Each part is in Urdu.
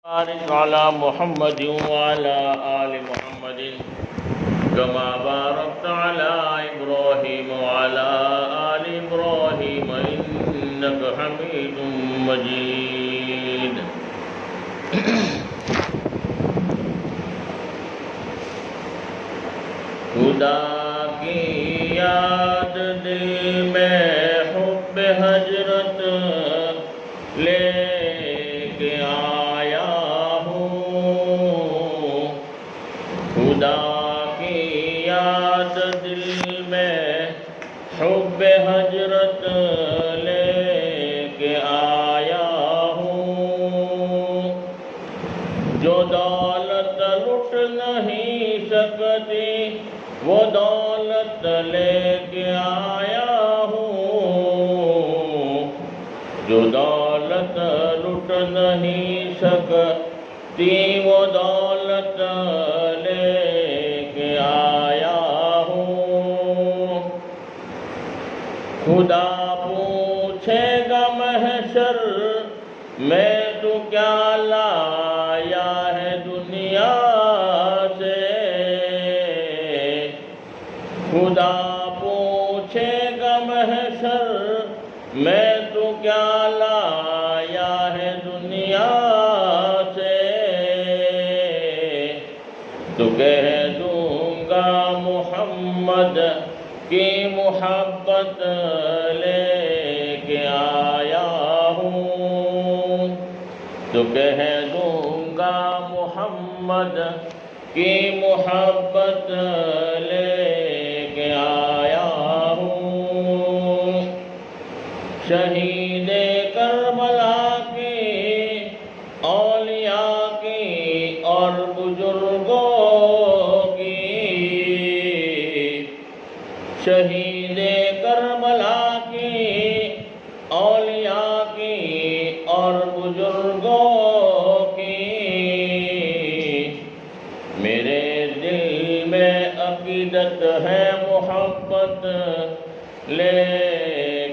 بارك على محمد وعلى آل محمد كما باركت على إبراهيم وعلى آل إبراهيم إنك حميد مجيد. خدا کی یاد دل میں حب ہجرت لے کے آیا ہوں. خدا کی یاد دل میں حب ہجرت لے کے آیا ہوں. جو دولت لٹ نہیں سکتی وہ دولت لے کے آیا ہوں. جو دولت لٹ نہیں سکتی وہ دولت لے کے آیا ہوں. خدا پوچھے گا محشر میں تو کیا لایا ہے دنیا سے. خدا پوچھے گا محشر میں تو کیا لایا ہے دنیا سے. تو کہہ دوں گا محمد کی محبت لے کے آیا ہوں. تو کہہ دوں گا محمد کی محبت لے کے آیا ہوں. شہید کربلا کی اولیاء کی اور بزرگوں کی. شہید کربلا کی اولیاء کی اور بزرگوں کی. میرے دل میں عقیدت ہے محبت لے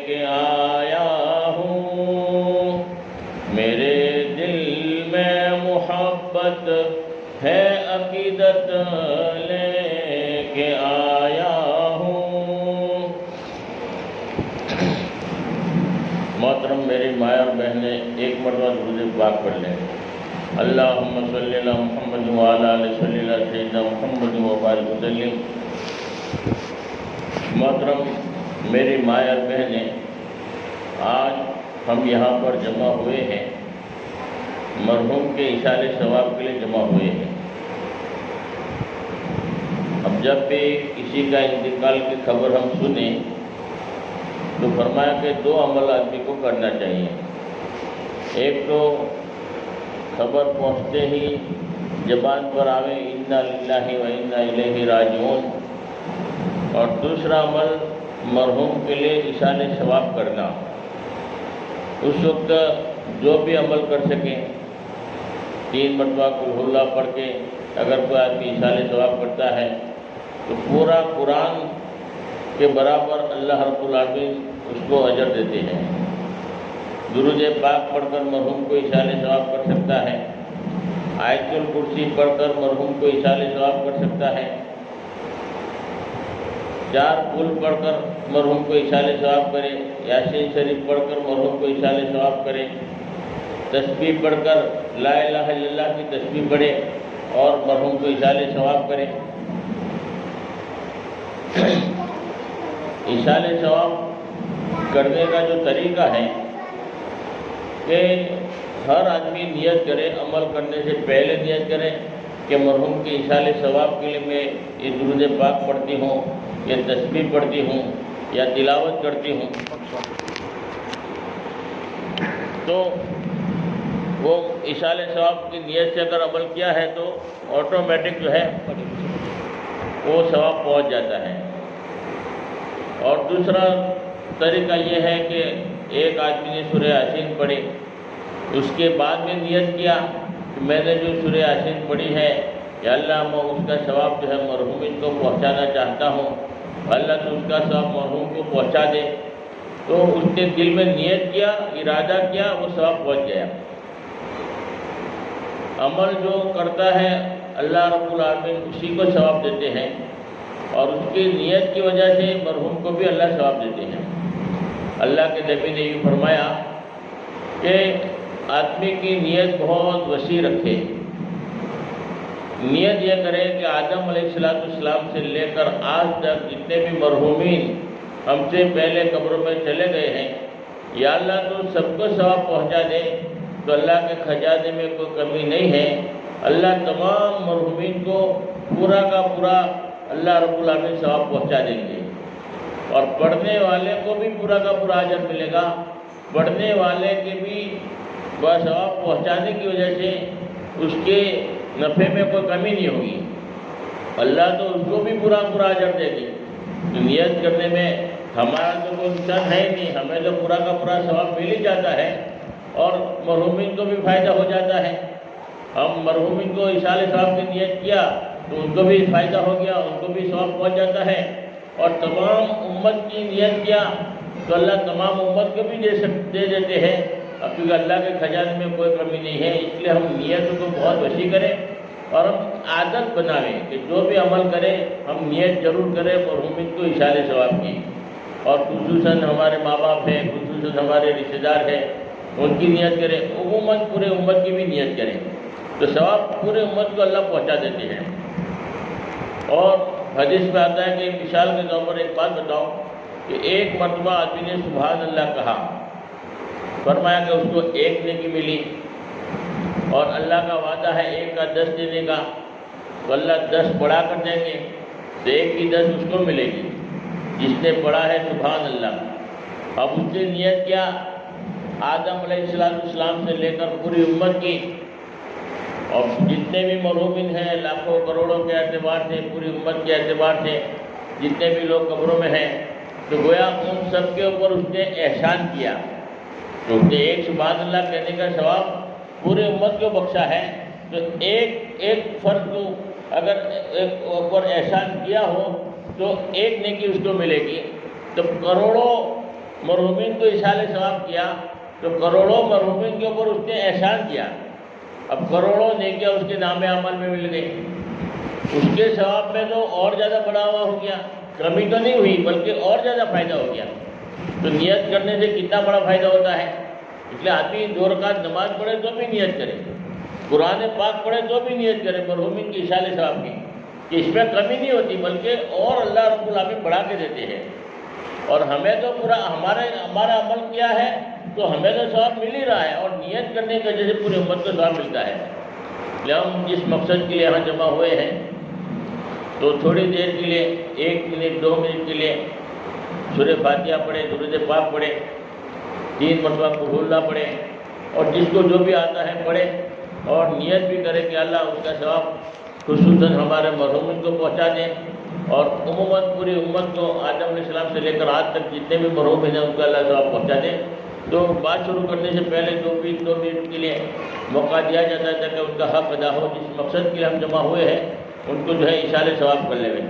کے آیا ہوں. میرے دل میں محبت ہے عقیدت لے کے آیا ہوں. محترم میری مائیں اور بہنیں ایک مرتبہ درود پاک پڑھ لیں. اللہم صلی علی محمد وعلی آلہ صلی علی سیدنا محمد وبارک وسلم. محترم میری مائیں اور بہنیں، آج ہم یہاں پر جمع ہوئے ہیں، مرحوم کے ایصال ثواب کے لیے جمع ہوئے ہیں. اب جب بھی کسی کا انتقال کی خبر ہم سنیں تو فرمایا کہ دو عمل آدمی کو کرنا چاہیے. ایک تو خبر پہنچتے ہی زبان پر آوے انا للہ و انا الیہ راجعون، اور دوسرا عمل مرحوم کے لیے ایصال ثواب کرنا. اس وقت جو بھی عمل کر سکیں، 3 مرتبہ قل ہو اللہ پڑھ کے اگر کوئی آدمی ایصال ثواب کرتا ہے تو پورا قرآن کے برابر اللہ رب العالمین اس کو اجر دیتے ہیں. درود پاک پڑھ کر مرحوم کو ایصال ثواب کر سکتا ہے. آیت الکرسی پڑھ کر مرحوم کو ایصال ثواب کر سکتا ہے. 4 پھول پڑھ کر مرحوم کو ایصال ثواب کرے. یاسین شریف پڑھ کر مرحوم کو ایصال ثواب کرے. تسبیح پڑھ کر لا الہ الا اللہ کی تسبیح پڑھے اور مرحوم کو ایصال ثواب کرے. ایصال ثواب کرنے کا جو طریقہ ہے کہ ہر آدمی نیت کرے، عمل کرنے سے پہلے نیت کرے کہ مرحوم کے ایصال ثواب کے لیے میں یہ درود پاک پڑھتی ہوں یا تسبیح پڑھتی ہوں یا تلاوت کرتی ہوں. تو وہ ایصال ثواب کی نیت سے اگر عمل کیا ہے تو آٹومیٹک جو ہے وہ ثواب پہنچ جاتا ہے. اور دوسرا طریقہ یہ ہے کہ ایک آدمی نے سورہ یاسین پڑھی، اس کے بعد میں نیت کیا کہ میں نے جو سورہ یاسین پڑھی ہے یا اللہ میں اس کا ثواب جو ہے مرحومین کو پہنچانا چاہتا ہوں، اللہ تو اس کا ثواب مرحوم کو پہنچا دے. تو اس نے دل میں نیت کیا، ارادہ کیا، وہ ثواب پہنچ گیا. عمل جو کرتا ہے اللہ رب العالمین اسی کو ثواب دیتے ہیں، اور اس کی نیت کی وجہ سے مرحوم کو بھی اللہ ثواب دیتے ہیں۔ اللہ کے نبی نے یہ فرمایا کہ آدمی کی نیت بہت وسیع رکھے، نیت یہ کرے کہ آدم علیہ السلام سے لے کر آج تک جتنے بھی مرحومین ہم سے پہلے قبروں میں چلے گئے ہیں، یا اللہ تو سب کو ثواب پہنچا دے، تو اللہ کے خزانے میں کوئی کمی نہیں ہے۔ اللہ تمام مرحومین کو پورا کا پورا اللہ رب العالمین ثواب پہنچا دیں گے، اور پڑھنے والے کو بھی پورا کا پورا اجر ملے گا۔ پڑھنے والے کے بھی ثواب پہنچانے کی وجہ سے اس کے نفع میں کوئی کمی نہیں ہوگی، اللہ تو اس کو بھی پورا پورا اجر دے گی۔ تو نیت کرنے میں ہمارا تو کوئی نقصان ہے نہیں، ہمیں تو پورا کا پورا ثواب مل ہی جاتا ہے، اور مرحومین کو بھی فائدہ ہو جاتا ہے۔ ہم مرحومین کو ایصال ثواب کی نیت کیا تو ان کو بھی فائدہ ہو گیا، ان کو بھی ثواب پہنچ جاتا ہے، اور تمام امت کی نیت کیا تو اللہ تمام امت کو بھی دے دیتے ہیں، اب کیونکہ اللہ کے خزانے میں کوئی کمی نہیں ہے۔ اس لیے ہم نیت کو بہت وسیع کریں، اور ہم عادت بنائیں کہ جو بھی عمل کریں ہم نیت ضرور کریں مرحومین کو ایصال ثواب کی، اور خصوصاً ہمارے ماں باپ ہیں، خصوصاً ہمارے رشتہ دار ہیں، ان کی نیت کریں، عموماً پورے امت کی بھی نیت کریں تو ثواب پورے امت کو اللہ پہنچا دیتے ہیں۔ اور حدیث میں آتا ہے کہ مثال کے طور پر ایک بات بتاؤ کہ ایک مرتبہ آدمی نے سبحان اللہ کہا، فرمایا کہ اس کو ایک نیکی ملی، اور اللہ کا وعدہ ہے 1 کا 10 دینے کا، تو اللہ 10 بڑھا کر دیں گے، تو 1 کی 10 اس کو ملے گی جس نے پڑھا ہے سبحان اللہ۔ اب اس نے نیت کیا آدم علیہ السلام سے لے کر پوری امت کی، اور جتنے بھی مرحومین ہیں لاکھوں کروڑوں کے اعتبار سے، پوری امت کے اعتبار سے جتنے بھی لوگ قبروں میں ہیں، تو گویا ان سب کے اوپر اس نے احسان کیا، کیونکہ ایک سبحان اللہ کہنے کا ثواب پورے امت کو بخشا ہے، تو ایک فرد کو اگر ایک اوپر احسان کیا ہو تو 1 نیکی اس کو ملے گی۔ تو کروڑوں مرحومین کو ایصال ثواب کیا تو کروڑوں مرحومین کے اوپر اس نے احسان کیا، اب کروڑوں نیکیاں اس کے نام عمل میں مل گئی، اس کے ثواب میں تو اور زیادہ بڑھا ہوا ہو گیا، کمی تو نہیں ہوئی بلکہ اور زیادہ فائدہ ہو گیا۔ تو نیت کرنے سے کتنا بڑا فائدہ ہوتا ہے، اس لیے آدمی 2 رکعت نماز پڑھے تو بھی نیت کرے، قرآن پاک پڑھے تو بھی نیت کرے مرحومین کی ایصال ثواب کی، کہ اس میں کمی نہیں ہوتی بلکہ اور اللہ رب العالمین بڑھا کے دیتے ہیں۔ اور ہمیں تو پورا ہمارا عمل کیا ہے تو ہمیں تو ثواب مل ہی رہا ہے، اور نیت کرنے کی وجہ سے پورے امت کو ثواب ملتا ہے۔ ہم جس مقصد کے لیے یہاں جمع ہوئے ہیں تو تھوڑی دیر کے لیے 1 منٹ 2 منٹ کے لیے سورہ فاتحہ پڑھے، درود پاک پڑھے، 3 مرتبہ قل اللہ پڑھے، اور جس کو جو بھی آتا ہے پڑھے، اور نیت بھی کرے کہ اللہ اس کا ثواب خصوصاً ہمارے مرحومین کو پہنچا دیں، اور عموماً پوری امت کو آدم علیہ السلام سے لے کر آج تک جتنے بھی مرحومین ہیں ان کو اللہ ثواب پہنچا دیں۔ تو بات شروع کرنے سے پہلے 2 منٹ کے لیے موقع دیا جاتا ہے تاکہ ان کا حق ادا ہو، جس مقصد کے لیے ہم جمع ہوئے ہیں ان کو جو ہے ایصال ثواب کر لے گئے۔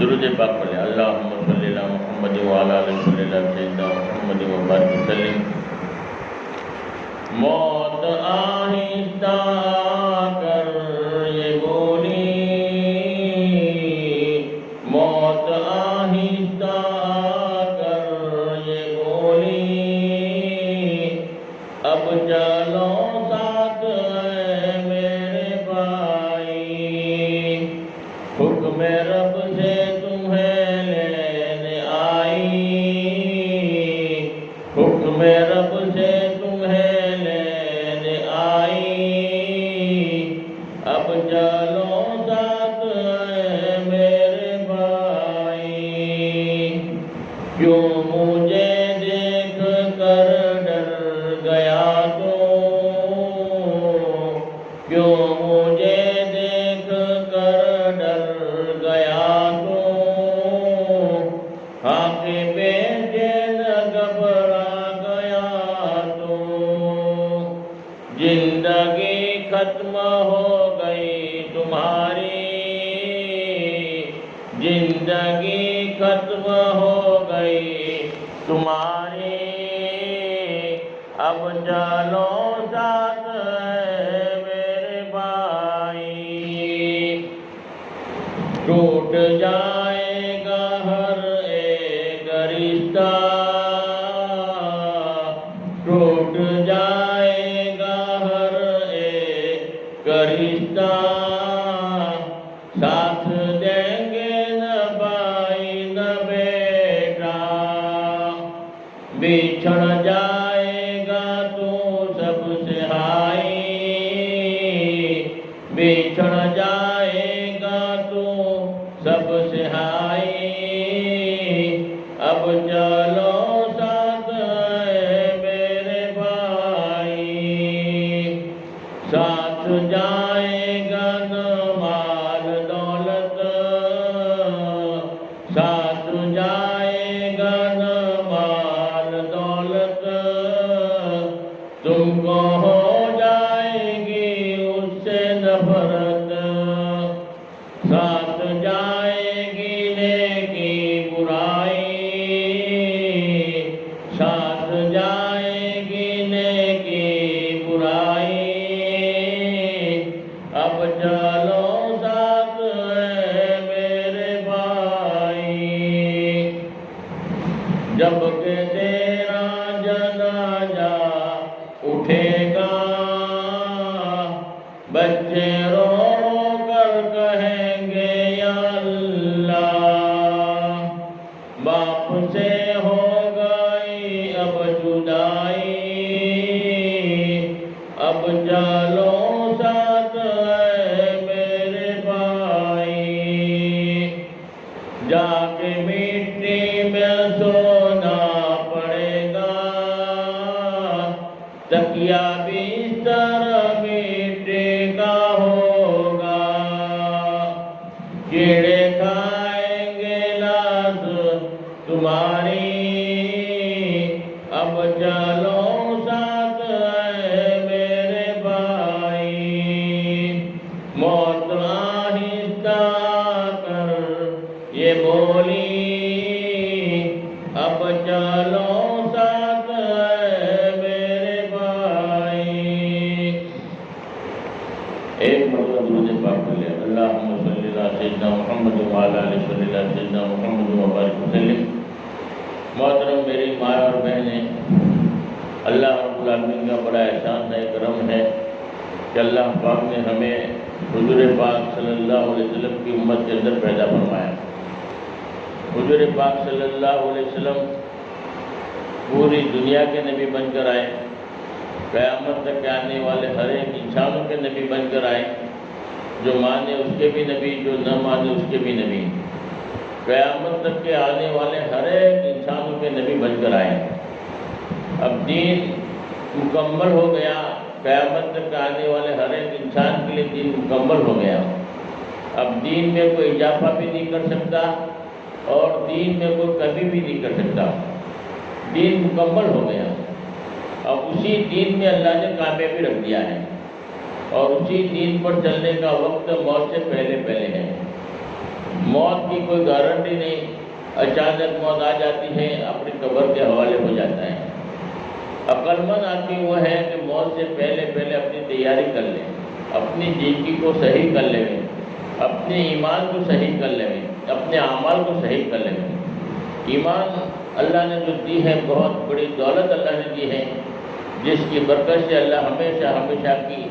درود پاک پڑھیں، اللہم صلی علی محمد وعلی آل سیدنا محمد وبارک وسلم۔ موت آہستہ کر یہ بولی، موت آہستہ کر یہ بولی، اب چلو ساتھ اے میرے بھائی، حکم رب سے تمہیں لینے آئی، حکم رب سے تمہیں لینے آئی، اب چلو ساتھ اے میرے بھائی، کیوں مجھے دیکھ کر ڈر گیا تو زندگی ختم ہو گئی تمہاری، زندگی ختم ہو گئی تمہاری، اب چلو ساتھ ہے میرے بھائی، ٹوٹ جائے گا ہر ایک رشتہ، ٹوٹ جائے گا ہر ایک رشتہ، ساتھ دیں گے نہ بھائی نہ بیٹا، بچھڑ جائے گا تو سب سے ہائی، بچھڑ جائے گا تو سب سے ہائی، اب چلو ساتھ ہے میرے بھائی، ساتھ جائے گا نہ مال دولت، ساتھ جائے گا نہ مال دولت، تم کو ہو جائے گی اس سے نفرت، ساتھ جائے گی نیکی برائی، ساتھ جائے گی نیکی برائی، اب چلو ساتھ ہے میرے بھائی، جب کہ تیرا جنازہ اٹھے گا، بچے رو کر کہیں گے یا اللہ، باپ سے ہو گئی اب جدائی، اب چلو ساتھ ہے میرے بھائی، جا کے مٹی میں سونا پڑے گا، تکیا بستر مٹی کا ہوگا، کیڑے کھائیں گے لاش تمہاری، اب چلو ساتھ ہے میرے بھائی، موت آہستہ کر یہ بولی، اب چلو ساتھ ہے میرے بھائی، ایک مرتبہ درود پاک پڑھ لیں، اللہم صلی علی سیدنا محمد وعلی آلہ صلی علی سیدنا محمد وبارک وسلم۔ محترم میری ماں اور بہنیں، اللہ رب العالمین کا بڑا احسان ہے، کرم ہے کہ اللہ پاک نے ہمیں حضور پاک صلی اللہ علیہ وسلم کی امت کے اندر پیدا فرمایا۔ حضور پاک صلی اللہ علیہ وسلم پوری دنیا کے نبی بن کر آئے، قیامت تک آنے والے ہر ایک انسانوں کے نبی بن کر آئے، جو مانے اس کے بھی نبی، جو نہ مانے اس کے بھی نبی، قیامت تک کے آنے والے ہر ایک انسانوں کے نبی بن کر آئے۔ اب دین مکمل ہو گیا، قیامت تک آنے والے ہر ایک انسان کے لیے دین مکمل ہو گیا۔ اب دین میں کوئی اضافہ بھی نہیں کر سکتا اور دین میں کوئی کمی بھی نہیں کر سکتا، دین مکمل ہو گیا۔ اب اسی دین میں اللہ نے کامیابی رکھ دیا ہے، اور اسی دین پر چلنے کا وقت موت سے پہلے پہلے ہے۔ موت کی کوئی گارنٹی نہیں، اچانک موت آ جاتی ہے، اپنی قبر کے حوالے ہو جاتا ہے۔ عقل مند آدمی وہ ہے کہ موت سے پہلے پہلے اپنی تیاری کر لے، اپنی زندگی کو صحیح کر لے، اپنے ایمان کو صحیح کر لے، اپنے اعمال کو صحیح کر لے۔ ایمان اللہ نے جو دی ہے، بہت بڑی دولت اللہ نے دی ہے، جس کی برکت سے اللہ ہمیشہ ہمیشہ کی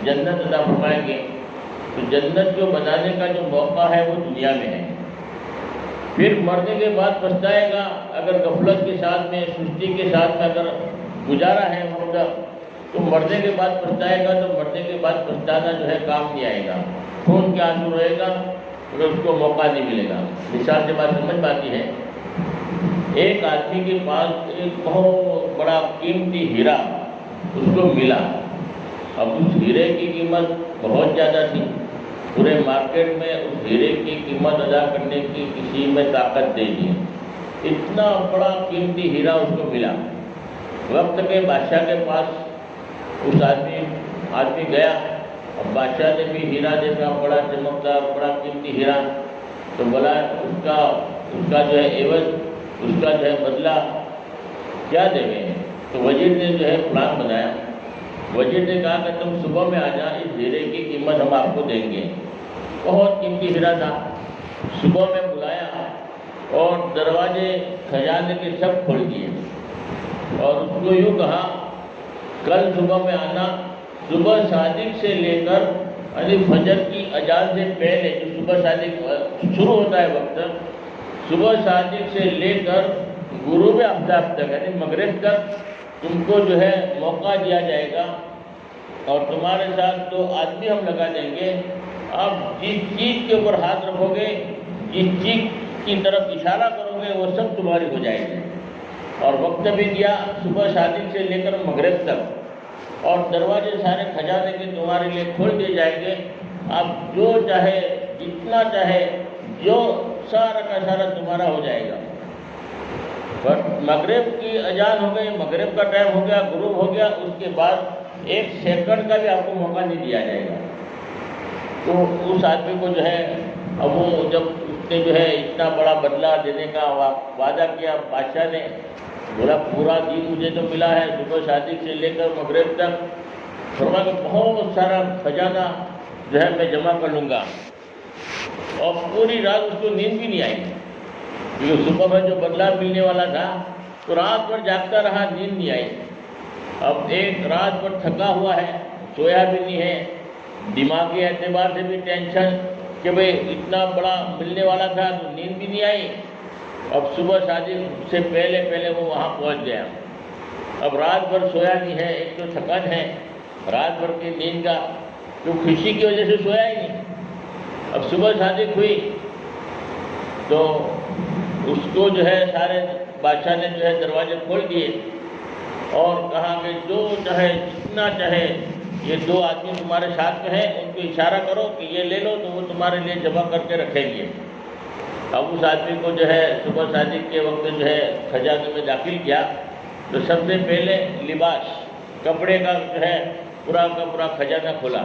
جنت عطا فرمائیں گے۔ تو جنت جو بنانے کا جو موقع ہے وہ دنیا میں ہے، پھر مرنے کے بعد پچھتائے گا۔ اگر غفلت کے ساتھ میں، سستی کے ساتھ میں اگر گزارا ہے وقت، تو مرنے کے بعد پچھتائے گا، تو مرنے کے بعد پچھتانا جو ہے کام نہیں آئے گا، خون کے آنسو رہے گا اگر اس کو موقع نہیں ملے گا۔ مثال سے بات سمجھ پاتی ہے، ایک آدمی کے پاس ایک بہت بڑا قیمتی ہیرا اس کو ملا۔ اب اس ہیرے کی قیمت بہت زیادہ تھی، پورے مارکیٹ میں اس ہیرے کی قیمت ادا کرنے کی کسی میں طاقت نہیں تھی، اتنا بڑا قیمتی ہیرا اس کو ملا۔ وقت کے بادشاہ کے پاس اس آدمی آدمی گیا، اب بادشاہ نے بھی ہیرا دیکھا، بڑا چمکدار بڑا قیمتی ہیرا، تو بولا اس کا جو ہے عوض، اس کا جو ہے بدلہ کیا دیں گے؟ تو وزیر نے جو ہے پلان بنایا، وزیر نے کہا کہ تم صبح میں آ جا، اس ہیرے کی قیمت ہم آپ کو دیں گے۔ بہت قیمتی ہیرا تھا۔ صبح میں بلایا اور دروازے خزانے کے سب کھول دیے اور اس کو یوں کہا کل صبح میں آنا، صبح صادق سے لے کر یعنی فجر کی اذان سے پہلے، جو صبح صادق شروع ہوتا ہے وقت، صبح صادق سے لے کر غروب آفتاب تک یعنی مغرب تک تم کو جو ہے موقع دیا جائے گا، اور تمہارے ساتھ 2 آدمی ہم لگا دیں گے۔ اب جس چیز کے اوپر ہاتھ رکھو گے، جس چیز کی طرف اشارہ کرو گے، وہ سب تمہاری ہو جائے گی۔ اور وقت بھی دیا صبح صادق سے لے کر مغرب تک، اور دروازے سارے خزانے کے تمہارے لیے کھول دیے جائیں گے۔ اب جو چاہے جتنا چاہے جو سارا کا سارا تمہارا ہو جائے گا۔ پر مغرب کی اذان ہو گئی، مغرب کا ٹائم ہو گیا، غروب ہو گیا، اس کے بعد 1 سیکنڈ کا بھی آپ کو موقع نہیں دیا جائے گا۔ تو اس آدمی کو جو ہے اب وہ جب اس نے جو ہے اتنا بڑا بدلہ دینے کا وعدہ کیا، بادشاہ نے بولا پورا دن مجھے تو ملا ہے صبح صادق سے لے کر مغرب تک، فرمایا کہ بہت سارا خزانہ جو ہے میں جمع کر لوں گا۔ اور پوری رات اس کو نیند بھی نہیں آئی، کیونکہ صبح میں جو بدلہ ملنے والا تھا تو رات بھر جاگتا رہا، نیند نہیں آئی۔ اب ایک رات بھر تھکا ہوا ہے، سویا بھی نہیں ہے، دماغی اعتبار سے بھی ٹینشن کہ بھئی اتنا بڑا ملنے والا تھا تو نیند بھی نہیں آئی۔ اب صبح صادق سے پہلے وہ وہاں پہنچ گیا۔ اب رات بھر سویا نہیں ہے، ایک تو تھکن ہے رات بھر کی نیند کا، تو خوشی کی وجہ سے سویا ہی نہیں۔ اب صبح صادق ہوئی تو اس کو جو ہے سارے بادشاہ نے جو ہے دروازے کھول دیے اور کہا کہ جو چاہے جتنا چاہے یہ 2 آدمی تمہارے ساتھ میں ہیں، ان کو اشارہ کرو کہ یہ لے لو، تو وہ تمہارے لیے جمع کر کے رکھیں گے۔ اب اس آدمی کو جو ہے صبح صادق کے وقت جو ہے خزانے میں داخل کیا تو سب سے پہلے لباس، کپڑے کا جو ہے پورا کا پورا خزانہ کھولا۔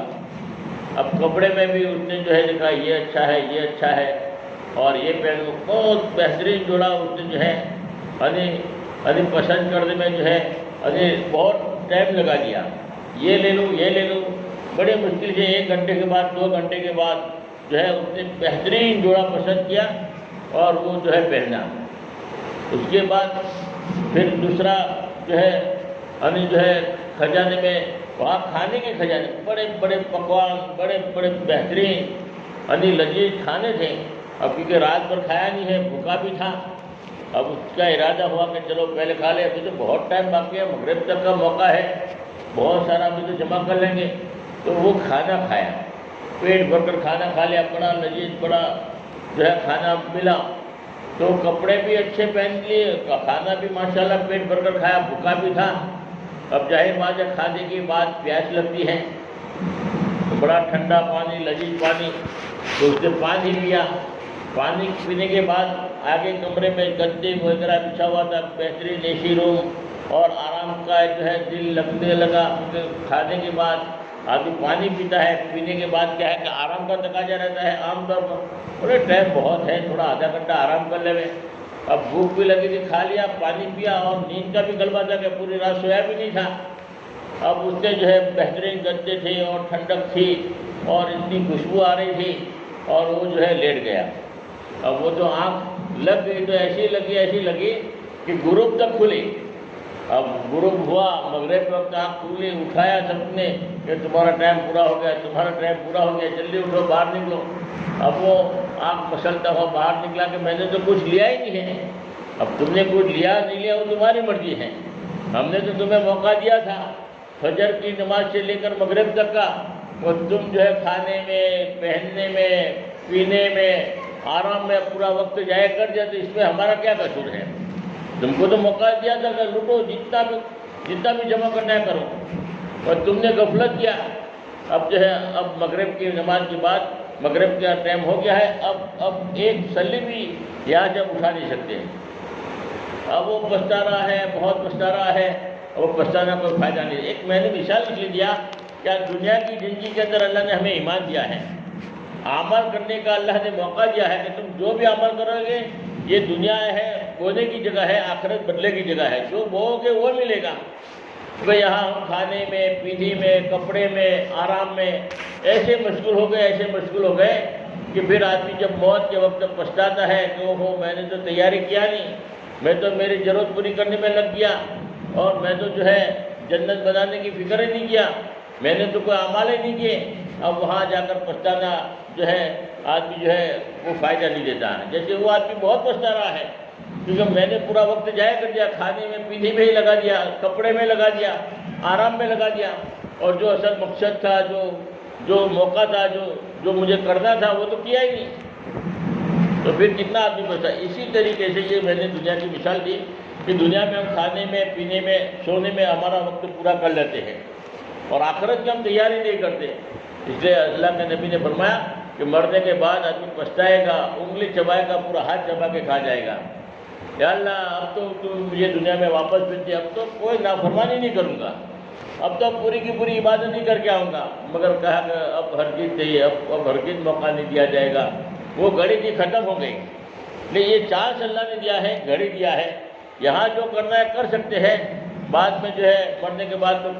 اب کپڑے میں بھی اس نے جو ہے دیکھا یہ اچھا ہے، یہ اچھا ہے، اور یہ پہن بہت بہترین جوڑا اس نے جو ہے یعنی پسند کرنے میں جو ہے بہت ٹائم لگا دیا، یہ لے لوں یہ لے لوں، بڑے مشکل سے 1 گھنٹے کے بعد 2 گھنٹے کے بعد جو ہے اس نے بہترین جوڑا پسند کیا اور وہ جو ہے پہنا۔ اس کے بعد پھر دوسرا جو ہے خزانے میں وہاں کھانے کے خزانے، بڑے بڑے پکوان، بڑے بڑے بہترین لذیذ کھانے تھے۔ اب کیونکہ رات بھر کھایا نہیں ہے، بھوکا بھی تھا، اب اس کا ارادہ ہوا کہ چلو پہلے کھا لیں، ابھی تو بہت ٹائم باقی ہے، مغرب تک کا موقع ہے، بہت سارا ابھی تو جمع کر لیں گے۔ تو وہ کھانا کھایا، پیٹ بھر کر کھانا کھا لیا، بڑا لذیذ بڑا جو ہے کھانا ملا، تو کپڑے بھی اچھے پہن لیے، کھانا بھی ماشاءاللہ پیٹ بھر کر کھایا، بھوکا بھی تھا۔ اب ظاہر بات ہے کھانے کے بعد پیاس لگتی ہے، تو بڑا ٹھنڈا پانی، لذیذ پانی، تو اس نے پانی پیا۔ پانی پینے کے بعد آگے کمرے میں گدے وغیرہ بچھا ہوا تھا، بہترین اے سی روم، اور آرام کا جو ہے دل لگنے لگا، کیونکہ کھانے کے بعد آدمی پانی پیتا ہے، پینے کے بعد کیا ہے کہ آرام کا تقاضا رہتا ہے عام طور پر، بڑے ٹائم بہت ہے، تھوڑا آدھا گھنٹہ آرام کر لے۔ اب بھوک بھی لگی تھی، کھا لیا، پانی پیا، اور نیند کا بھی غلبہ تھا کہ پوری رات سویا بھی نہیں تھا۔ اب اس کے جو ہے بہترین گدے تھے اور ٹھنڈک تھی اور اتنی خوشبو آ رہی تھی، اور وہ جو ہے لیٹ گیا۔ اب وہ جو آنکھ لگ گئی تو ایسی لگی کہ غروب تک کھلی۔ اب غروب ہوا، مغرب وقت آنکھ کھلی، اٹھایا سب نے کہ تمہارا ٹائم پورا ہو گیا، تمہارا ٹائم پورا ہو گیا، جلدی اٹھو باہر نکلو۔ اب وہ آنکھ مسلتا ہوا باہر نکلا کہ میں نے تو کچھ لیا ہی نہیں ہے۔ اب تم نے کچھ لیا نہیں لیا وہ تمہاری مرضی ہے، ہم نے تو تمہیں موقع دیا تھا فجر کی نماز سے لے کر مغرب تک کا، وہ تم جو ہے کھانے میں، پہننے میں، پینے میں، آرام میں پورا وقت ضائع کر دیا، تو اس میں ہمارا کیا قصور ہے؟ تم کو تو موقع دیا تھا کہ لوٹو، جتنا بھی جمع کرنا ہے کرو، اور تم نے غفلت کیا۔ اب جو ہے اب مغرب کی نماز کے بعد مغرب کا ٹائم ہو گیا ہے، اب ایک سلی بھی یہاں سے اٹھا نہیں سکتے۔ اب وہ پچھتا رہا ہے، بہت پچھتا رہا ہے، اور وہ پچھتانا کوئی فائدہ نہیں۔ ایک میں نے مثال اس لیے دیا کیا دنیا کی زندگی کے اندر اللہ نے ہمیں ایمان دیا ہے، عمل کرنے کا اللہ نے موقع دیا ہے کہ تم جو بھی عمل کرو گے یہ دنیا ہے بونے کی جگہ ہے، آخرت بدلے کی جگہ ہے، جو بو گے وہ ملے گا۔ تو یہاں ہم کھانے میں، پینے میں، کپڑے میں، آرام میں ایسے مشغول ہو گئے کہ پھر آدمی جب موت کے وقت پچھتاتا ہے کہ اوہو میں نے تو تیاری کیا نہیں، میں تو میری ضرورت پوری کرنے میں لگ گیا اور میں تو جو ہے جنت بنانے کی فکر ہی نہیں کیا، میں نے تو کوئی اعمال ہی نہیں کیے۔ اب وہاں جا کر پچھتانا جو ہے آدمی جو ہے وہ فائدہ نہیں دیتا ہے۔ جیسے وہ آدمی بہت پچھتا رہا ہے کیونکہ میں نے پورا وقت ضائع کر دیا، کھانے میں، پینے میں ہی لگا دیا، کپڑے میں لگا دیا، آرام میں لگا دیا، اور جو اصل مقصد تھا، جو موقع تھا، جو مجھے کرنا تھا وہ تو کیا ہی نہیں۔ تو پھر کتنا آدمی بچا۔ اسی طریقے سے یہ میں نے دنیا کی مثال دی کہ دنیا میں ہم کھانے میں، پینے میں، سونے میں ہمارا وقت پورا کر لیتے ہیں اور آخرت کی ہم تیاری نہیں کرتے۔ اس لیے اللہ کے نبی نے فرمایا کہ مرنے کے بعد آدمی پچھتائے گا، انگلی چبائے گا، پورا ہاتھ چبا کے کھا جائے گا، یا اللہ اب تو تم مجھے دنیا میں واپس بھیج، اب تو کوئی نافرمانی نہیں کروں گا، اب تو پوری کی پوری عبادت نہیں کر کے آؤں گا، مگر کہا کہ اب ہرگز نہیں، اب ہرگز موقع نہیں دیا جائے گا، وہ گھڑی کی ختم ہو گئی۔ لیکن یہ چانس اللہ نے دیا ہے، گھڑی دیا ہے، یہاں جو کرنا ہے کر سکتے ہیں، بعد میں جو ہے مرنے کے بعد تو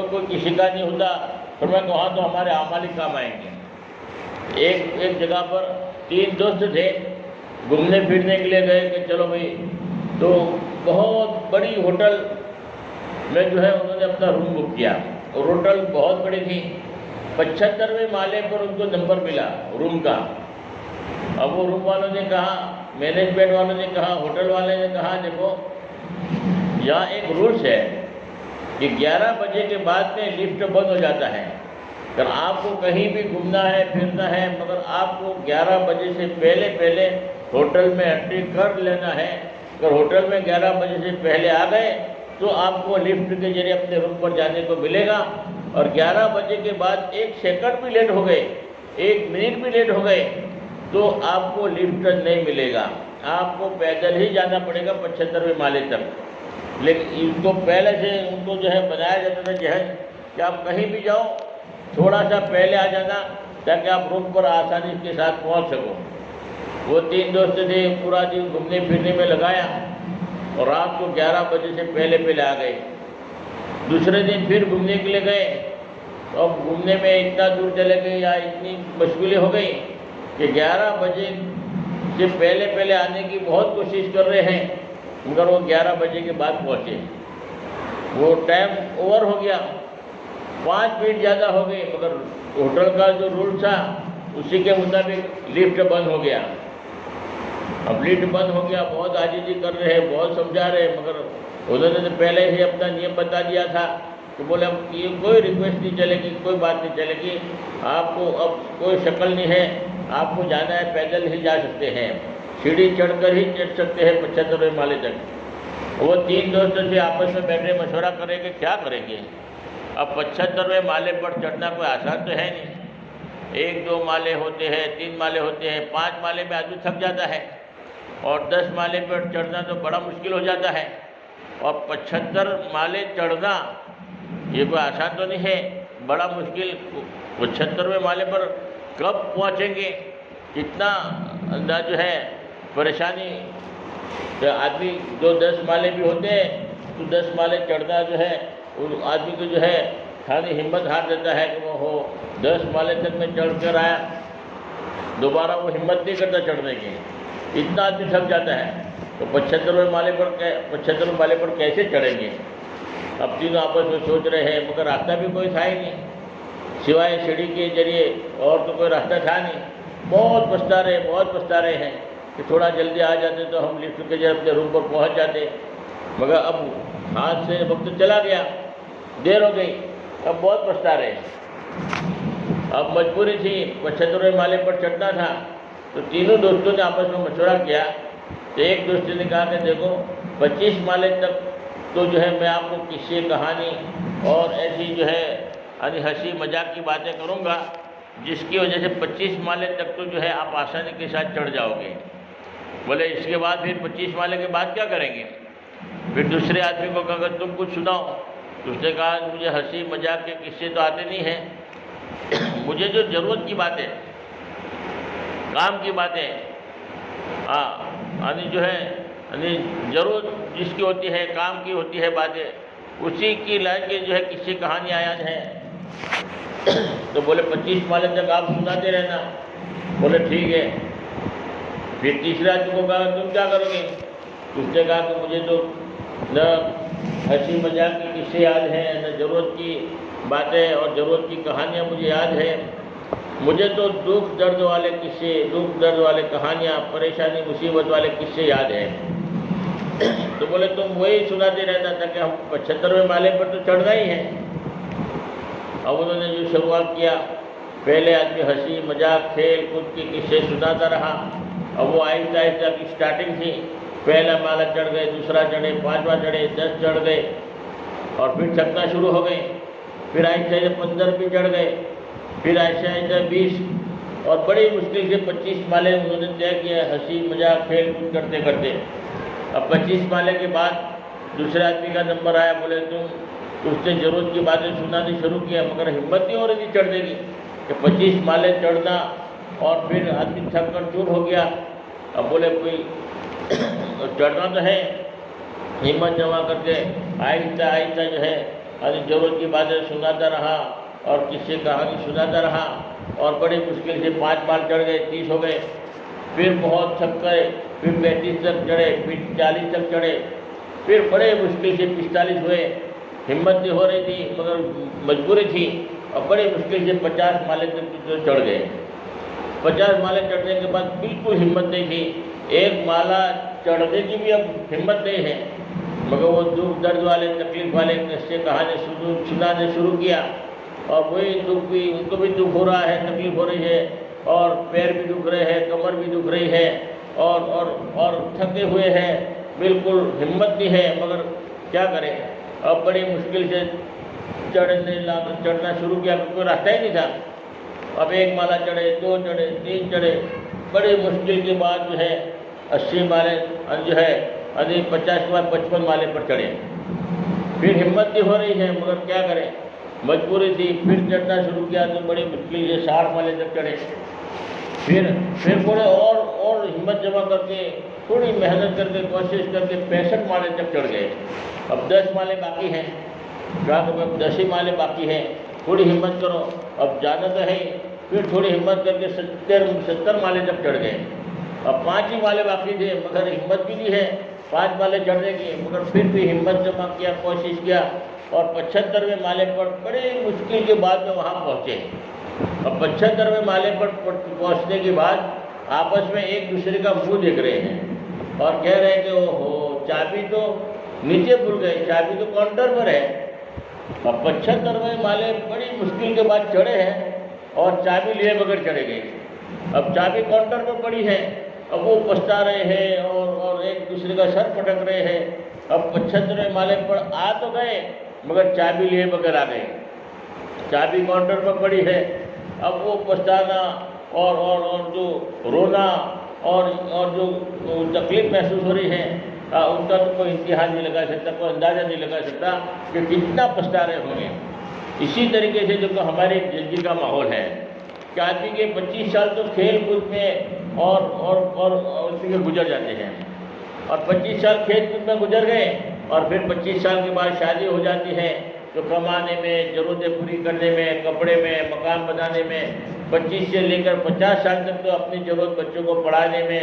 کوئی کسی کا نہیں ہوتا۔ فرمایا کہ وہاں تو ہمارے اعمال ہی کام آئیں گے۔ ایک جگہ پر 3 دوست تھے، گھومنے پھرنے کے لیے گئے کہ چلو بھائی، تو بہت بڑی ہوٹل میں جو ہے انہوں نے اپنا روم بک کیا، اور ہوٹل بہت بڑی تھی، 75ویں مالے پر ان کو نمبر ملا روم کا۔ اب وہ روم والوں نے کہا، مینجمنٹ والوں نے کہا، ہوٹل والے نے کہا دیکھو یہاں ایک رولس ہے کہ 11 بجے کے بعد میں لفٹ بند ہو جاتا ہے، اگر آپ کو کہیں بھی گھومنا ہے پھرنا ہے، مگر آپ کو 11 بجے سے پہلے ہوٹل میں انٹری کر لینا ہے۔ اگر ہوٹل میں 11 بجے سے پہلے آ گئے تو آپ کو لفٹ کے ذریعے اپنے روم پر جانے کو ملے گا، اور 11 بجے کے بعد 1 سیکنڈ بھی لیٹ ہو گئے، 1 منٹ بھی لیٹ ہو گئے تو آپ کو لفٹ نہیں ملے گا، آپ کو پیدل ہی جانا پڑے گا 75ویں مالے تک۔ لیکن ان کو پہلے سے ان کو جو ہے بنایا جاتا تھا جہاز کہ آپ کہیں بھی جاؤ تھوڑا سا پہلے آ جانا تاکہ آپ روم پر آسانی کے ساتھ پہنچ سکو۔ وہ 3 دوست تھے، پورا دن گھومنے پھرنے میں لگایا اور رات کو 11 بجے سے پہلے آ گئے۔ دوسرے دن پھر گھومنے کے لیے گئے، اب گھومنے میں اتنا دور چلے گئے یا اتنی مشغولی ہو گئی کہ 11 بجے سے پہلے آنے کی بہت کوشش کر رہے ہیں، مگر وہ 11 بجے کے بعد پہنچے۔ وہ ٹائم اوور ہو گیا، 5 منٹ زیادہ ہو گئے، مگر ہوٹل کا جو رول تھا اسی کے مطابق لفٹ بند ہو گیا۔ اب لفٹ بند ہو گیا، بہت عاجزی کر رہے ہیں، بہت سمجھا رہے ہیں، مگر انہوں نے پہلے ہی اپنا نیم بتا دیا تھا کہ بولے اب یہ کوئی ریکویسٹ نہیں چلے گی، کوئی بات نہیں چلے گی، آپ کو اب کوئی شکل نہیں ہے، آپ کو جانا ہے پیدل ہی جا سکتے ہیں، سیڑھی چڑھ کر ہی چڑھ سکتے ہیں 75ویں مالے تک۔ وہ 3 دوست سے آپس میں بیٹھے مشورہ کریں کہ کیا کریں گے۔ اب 75ویں مالے پر چڑھنا کوئی آسان تو ہے نہیں، 1-2 مالے ہوتے ہیں، 3 مالے ہوتے ہیں، 5 مالے میں آدمی تھک جاتا ہے، اور 10 مالے پر چڑھنا تو بڑا مشکل ہو جاتا ہے، اور 75 مالے چڑھنا یہ کوئی آسان تو نہیں ہے، بڑا مشکل۔ 75ویں مالے پر کب پہنچیں گے، اتنا جو ہے پریشانی۔ آدمی جو 10 مالے بھی ہوتے ہیں تو 10 مالے چڑھنا جو ہے آدمی کو جو ہے کھانی ہمت ہار دیتا ہے کہ وہ ہو 10 مالے تک میں چڑھ کر آیا، دوبارہ وہ ہمت نہیں کرتا چڑھنے کی، اتنا آدمی تھک جاتا ہے۔ تو 75ویں مالے پر کیسے چڑھیں گے؟ اب تینوں آپس میں سوچ رہے ہیں، مگر راستہ بھی کوئی تھا ہی نہیں سوائے سیڑھی کے ذریعے، اور تو کوئی راستہ تھا نہیں۔ بہت پچھتا رہے ہیں کہ تھوڑا جلدی آ جاتے تو ہم لفٹ کے ذریعے اپنے روم پر پہنچ جاتے، مگر اب ہاتھ سے وقت چلا گیا، دیر ہو گئی، اب بہت پچھتا رہے۔ اب مجبوری تھی، 75ویں مالے پر چڑھنا تھا، تو تینوں دوستوں نے آپس میں مشورہ کیا۔ تو ایک دوست نے کہا کہ دیکھو 25 مالے تک تو جو ہے میں آپ کو قصے کہانی اور ایسی جو ہے ہنسی مذاق کی باتیں کروں گا جس کی وجہ سے 25 مالے تک تو جو ہے آپ آسانی کے ساتھ چڑھ جاؤ گے۔ بولے اس کے بعد پھر 25 مالے کے بعد کیا کریں گے؟ پھر دوسرے آدمی کو کہا کہ تم کچھ سناؤ، تو اس نے کہا مجھے ہنسی مذاق کے قصے تو آتے نہیں ہیں، مجھے جو ضرورت کی باتیں، کام کی باتیں، یعنی جو ہے یعنی ضرورت جس کی ہوتی ہے، کام کی ہوتی ہے باتیں، اسی کی لائن کے جو ہے قصے کہانیاں یاد ہیں۔ تو بولے 25 مالے تک آپ سناتے رہنا۔ بولے ٹھیک ہے۔ پھر تیسرے آدمی کو کہا تم کیا کرو گے؟ اس نے کہا کہ مجھے تو نہ ہنسی مذاق کے قصے یاد ہیں، نہ ضرورت کی باتیں اور ضرورت کی کہانیاں مجھے یاد ہے، مجھے تو دکھ درد والے قصے، دکھ درد والے کہانیاں، پریشانی مصیبت والے قصے یاد ہیں۔ تو بولے تم وہی سناتے رہنا تھا کہ ہم 75ویں مالے پر تو چڑھنا ہی ہے۔ اب انہوں نے جو شروعات کیا، پہلے آدمی ہنسی مذاق کھیل کود کے قصے سناتا رہا۔ اب وہ آہستہ آہستہ کی سٹارٹنگ تھی، پہلا مالا چڑھ گئے، دوسرا چڑھے، 5واں چڑھے، 10 چڑھ گئے، اور پھر تھکنا شروع ہو گئے، پھر آہستہ آہستہ 15 بھی چڑھ گئے، پھر آہستہ آہستہ 20، اور بڑی مشکل سے 25 مالے انہوں نے طے کیا، ہنسی مذاق کھیل کود کرتے کرتے۔ اب 25 مالے کے بعد دوسرے آدمی کا نمبر آیا، بولے تم، اس نے ضرورت کی باتیں سنانی شروع کیا، مگر ہمت نہیں ہو رہی تھی چڑھنے کی کہ 25 مالے چڑھنا، اور پھر آدمی تھک کر چور ہو گیا۔ اب بولے کوئی چڑھنا تو ہے، ہمت جمع کر کے آہستہ آہستہ جو ہے ضرورت کی باتیں سناتا رہا اور قصے کہانی سناتا رہا، اور بڑی مشکل سے 5 مال چڑھ گئے، 30 ہو گئے، پھر بہت تھک گئے، پھر 35 تک چڑھے، پھر 40 تک چڑھے، پھر بڑے مشکل سے 45 ہوئے، ہمت نہیں ہو رہی تھی مگر مجبوری تھی، اور بڑے مشکل سے 50 مالے تک چڑھ گئے۔ 50 مالے چڑھنے کے بعد بالکل ہمت نہیں تھی، ایک مالا چڑھنے کی بھی اب ہمت نہیں ہے، مگر وہ دکھ درد والے تکلیف والے قصے کہانی سنانے شروع کیا، اور وہی دکھ بھی، ان کو بھی دکھ ہو رہا ہے، تکلیف ہو رہی ہے، اور پیر بھی دکھ رہے ہیں، کمر بھی دکھ رہی ہے، اور تھکے ہوئے ہیں، بالکل ہمت نہیں ہے، مگر کیا کریں؟ اب بڑی مشکل سے چڑھنا شروع کیا، کوئی راستہ ہی نہیں تھا۔ اب 1 مالا چڑھے، 2 چڑھے، 3 چڑھے، بڑی مشکل کے بعد جو ہے 80 مالے جو ہے 50 کے بعد 55 مالے پر چڑھے۔ پھر ہمت نہیں ہو رہی ہے مگر کیا کریں، مجبوری تھی، پھر چڑھنا شروع کیا تو بڑی مشکل سے 60 مالے تک چڑھے۔ پھر تھوڑے اور ہمت جمع کر کے، تھوڑی محنت کر کے، کوشش کر کے 65 مالے تک چڑھ گئے۔ اب 10 مالے باقی ہیں، کہا کہ 10 ہی مالے باقی ہیں، تھوڑی ہمت کرو، اب جانا تو ہے۔ پھر تھوڑی ہمت کر کے 70 مالے تک چڑھ گئے۔ اب 5 ہی مالے باقی تھے، مگر ہمت بھی نہیں ہے 5 مالے چڑھنے کی، مگر پھر بھی ہمت جمع کیا، کوشش کیا، اور 75ویں مالے پر بڑے مشکل کے بعد میں وہاں پہنچے۔ اب 75ویں مالے پر پہنچنے کے بعد آپس میں ایک دوسرے کا منہ دیکھ رہے ہیں، اور کہہ رہے ہیں کہ اوہو، چابی تو نیچے بھول گئے، چابی تو کاؤنٹر پر ہے۔ اب 75ویں مالے بڑی مشکل کے بعد چڑھے ہیں، اور چابی لیے بغیر چڑھے گئے۔ اب چابی کاؤنٹر پر پڑی ہے، اب وہ پچھتا رہے ہیں اور ایک دوسرے کا سر پٹک رہے ہیں۔ اب 75ویں مالے پر آ تو گئے مگر چابی لیے بغیر آ گئے، چابی کاؤنٹر پر پڑی ہے۔ اب وہ پچھتانا اور جو رونا اور جو تکلیف محسوس ہو رہی ہے، ان کا تو کوئی انتہا نہیں لگا سکتا، کوئی اندازہ نہیں لگا سکتا کہ کتنا پچھتا رہے ہوں گے۔ اسی طریقے سے جو کہ ہمارے زندگی کا ماحول ہے کہ آدمی کے 25 سال تو کھیل کود میں اور اسی میں گزر جاتے ہیں، اور 25 سال کھیل کود میں گزر گئے، اور پھر 25 سال کے بعد شادی ہو جاتی ہے، تو کمانے میں، ضرورتیں پوری کرنے میں، کپڑے میں، مکان بنانے میں 25 سے لے کر 50 سال تک تو اپنی ضرورت بچوں کو پڑھانے میں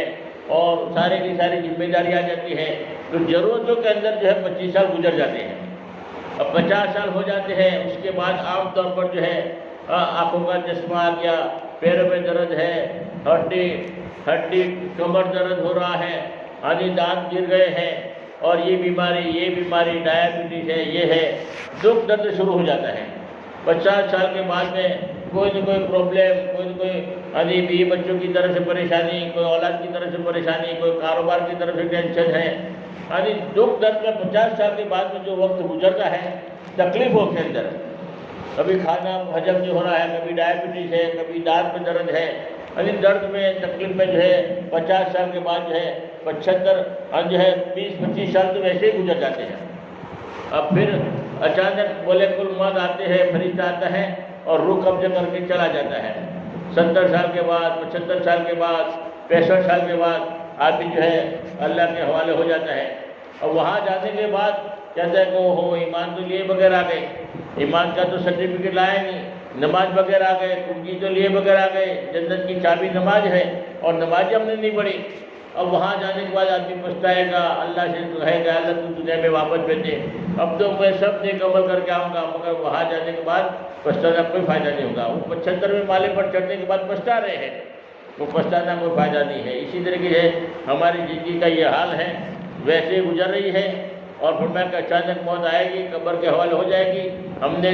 اور ساری کی ساری ذمہ داری آ جاتی ہے، تو ضرورتوں کے اندر جو ہے 25 سال گزر جاتے ہیں۔ اب 50 سال ہو جاتے ہیں، اس کے بعد عام طور پر جو ہے آنکھوں کا چشمہ آ گیا، پیروں میں درد ہے، ہڈی کمر درد ہو رہا ہے، آدھی دانت گر گئے ہیں، اور یہ بیماری ڈائبٹیز ہے، یہ ہے، دکھ درد شروع ہو جاتا ہے۔ 50 سال کے بعد میں کوئی نہ کوئی پرابلم، کوئی نہ کوئی بیوی بچوں کی طرف سے پریشانی، کوئی اولاد کی طرف سے پریشانی، کوئی کاروبار کی طرف سے ٹینشن ہے، دکھ درد کا 50 سال کے بعد میں جو وقت گزرتا ہے تکلیفوں کے اندر، کبھی کھانا ہجم نہیں ہو رہا ہے، کبھی ڈائبٹیز ہے، کبھی دانت میں درد ہے، درد میں تکلیف میں جو ہے 50 سال کے بعد جو ہے 75 جو ہے 20-25 سال تو ویسے ہی گزر جاتے ہیں۔ اب پھر اچانک ملک الموت آتے ہیں، فرشتہ آتا ہے اور روح قبضہ کر کے چلا جاتا ہے۔ 70 سال کے بعد، 75 سال کے بعد، 65 سال کے بعد آدمی جو ہے اللہ کے حوالے ہو جاتا ہے، اور وہاں جانے کے بعد کہتا ہے کہ وہ ایمان تو لیے بغیر آ گئے، ایمان کا تو سرٹیفکیٹ لائے نہیں، نماز بغیر آ گئے، کنجی تو لیے بغیر آ گئے، جنت کی چابی نماز ہے اور نماز ہم نے نہیں پڑھی۔ اب وہاں جانے کے بعد آدمی پچھتائے گا، اللہ سے کہے گا اللہ تو دنیا میں واپس بھیجے، اب تو میں سب نیک عمل کر کے آؤں گا، مگر وہاں جانے کے بعد پچھتانا کوئی فائدہ نہیں ہوگا۔ وہ 75ویں مالے پر چڑھنے کے بعد پچھتا رہے ہیں، وہ پچھتانا کوئی فائدہ نہیں ہے۔ اسی طریقے سے ہماری زندگی کا یہ حال ہے، ویسے ہی گزر رہی ہے، اور فرمایا کہ اچانک موت آئے گی، قبر کے حوالے ہو جائے گی۔ ہم نے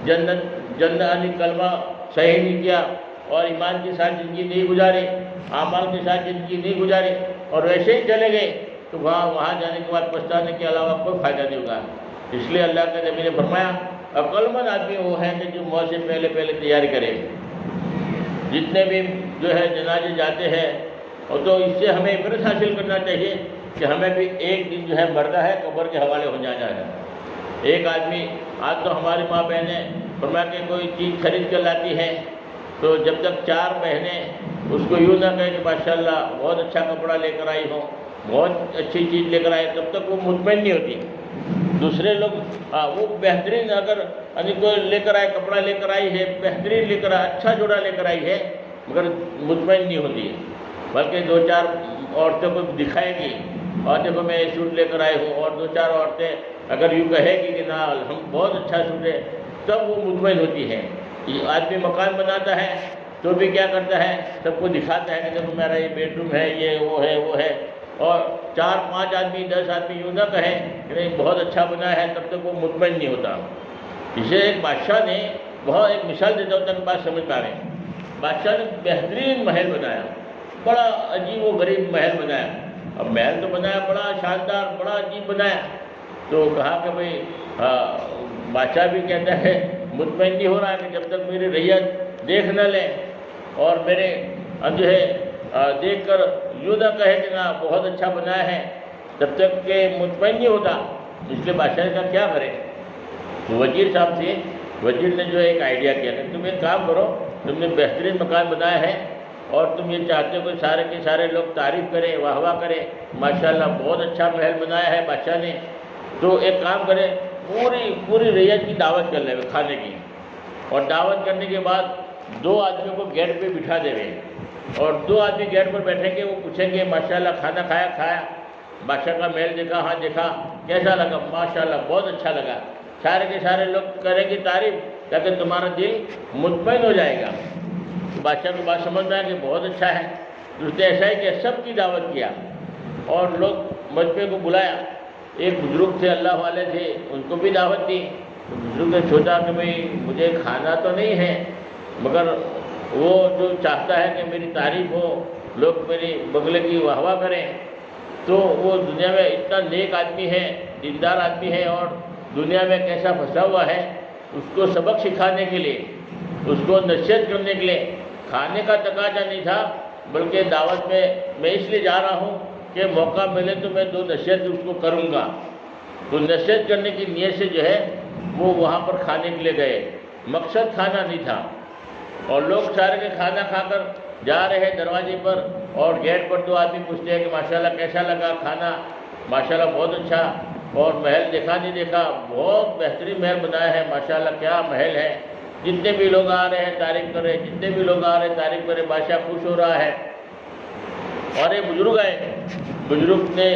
جنت یعنی کلمہ صحیح نہیں کیا اور ایمان کے ساتھ زندگی نہیں گزاری، اعمال کے ساتھ زندگی نہیں گزاری، اور ویسے ہی چلے گئے، تو وہاں جانے کے بعد پچھتانے کے علاوہ کوئی فائدہ نہیں ہوگا۔ اس لیے اللہ کے نبی نے فرمایا عقل مند آدمی وہ ہے کہ جو موت سے پہلے تیاری کرے۔ جتنے بھی جو ہے جنازے جاتے ہیں، اور تو اس سے ہمیں عبرت حاصل کرنا چاہیے کہ ہمیں بھی ایک دن جو ہے مردہ ہے قبر کے حوالے ہو جانا ہے۔ ایک آدمی، آج تو ہماری ماں بہنیں فرمایا کہ کوئی چیز خرید کر لاتی ہے، تو جب تک 4 بہنیں اس کو یوں نہ کہیں کہ ماشاءاللہ بہت اچھا کپڑا لے کر آئی ہو، بہت اچھی چیز لے کر آئی، تب تک وہ مطمئن نہیں ہوتی۔ دوسرے لوگ وہ بہترین اگر کوئی لے کر آئے، کپڑا لے کر آئی ہے، بہترین لے کر آئے، اچھا جوڑا لے کر آئی ہے، مگر مطمئن نہیں ہوتی ہے، بلکہ 2-4 عورتوں کو دکھائے گی، اور دیکھو میں یہ سوٹ لے کر آئی ہوں، اور 2-4 عورتیں اگر یوں کہے گی کہ نا ہم بہت اچھا سوٹ ہے، تب وہ مطمئن ہوتی ہے۔ آدمی مکان بناتا ہے تو بھی کیا کرتا ہے، سب کو دکھاتا ہے کہ دیکھو میرا یہ بیڈ روم ہے، یہ وہ ہے وہ ہے، اور 4-5 آدمی 10 آدمی یوں نہ کہیں کہ نہیں بہت اچھا بنا ہے، تب تک وہ مطمئن نہیں ہوتا۔ اسے ایک بادشاہ نے بہت ایک مثال دیتا ہوں تک بات سمجھ پا رہے ہیں۔ بادشاہ نے بہترین محل بنایا، بڑا عجیب و غریب محل بنایا۔ اب محل تو بنایا بڑا شاندار، بڑا عجیب بنایا، تو کہا کہ بھئی بادشاہ بھی کہتا ہے مطمئن نہیں ہو رہا ہے کہ جب تک میری رعیت دیکھ نہ لیں اور میرے جو ہے دیکھ کر یوں نہ کہے کہ نا بہت اچھا بنایا ہے، تب تک کہ مطمئن نہیں ہوتا۔ اس لیے بادشاہ کا کیا کرے؟ وزیر صاحب سے، وزیر نے جو ایک آئیڈیا کیا کہ تم ایک کام کرو، تم نے بہترین مکان بنایا ہے اور تم یہ چاہتے ہو کہ سارے کے سارے لوگ تعریف کریں، واہ واہ کریں، ماشاءاللہ بہت اچھا محل بنایا ہے بادشاہ نے، تو ایک کام کرے پوری رعیت کی دعوت کر لے کھانے کی، اور دعوت کرنے کے بعد 2 آدمیوں کو گیٹ پہ بٹھا دے گئے، اور 2 آدمی گیٹ پر بیٹھیں گے، وہ پوچھیں گے ماشاءاللہ کھانا کھایا، بادشاہ کا محل دیکھا، ہاں دیکھا، کیسا لگا؟ ماشاءاللہ بہت اچھا لگا۔ سارے کے سارے لوگ کریں گے تعریف تاکہ تمہارا دل مطمئن ہو جائے گا۔ بادشاہ کو بات سمجھ میں آیا کہ بہت اچھا ہے، اس نے ایسا ہے کہ سب کی دعوت کیا اور لوگ مجمع کو بلایا۔ ایک بزرگ تھے، اللہ والے تھے، ان کو بھی دعوت دی۔ بزرگ نے سوچا کہ بھئی مجھے کھانا تو نہیں ہے، مگر وہ جو چاہتا ہے کہ میری تعریف ہو، لوگ میری بغلے کی واہ واہ کریں، تو وہ دنیا میں اتنا نیک آدمی ہے، دیندار آدمی ہے، اور دنیا میں کیسا پھنسا ہوا ہے، اس کو سبق سکھانے کے لیے، اس کو نصیحت کرنے کے لیے کھانے کا تقاضا نہیں تھا، بلکہ دعوت میں اس لیے جا رہا ہوں کہ موقع ملے تو میں 2 نصیحت اس کو کروں گا۔ تو نصیحت کرنے کی نیت سے جو ہے وہ وہاں پر کھانے کے لیے گئے، مقصد کھانا نہیں تھا، اور لوگ سارے کے کھانا کھا کر جا رہے ہیں دروازے پر، اور گیٹ پر 2 آدمی پوچھتے ہیں کہ ماشاءاللہ کیسا لگا کھانا؟ ماشاءاللہ بہت اچھا، اور محل دیکھا نہیں دیکھا؟ بہت بہترین محل بنایا ہے، ماشاءاللہ کیا محل ہے، جتنے بھی لوگ آ رہے ہیں تعریف کر رہے ہیں، جتنے بھی لوگ آ رہے ہیں تعریف کر رہے ہیں، بادشاہ خوش ہو رہا ہے۔ اور ایک بزرگ آئے، بزرگ نے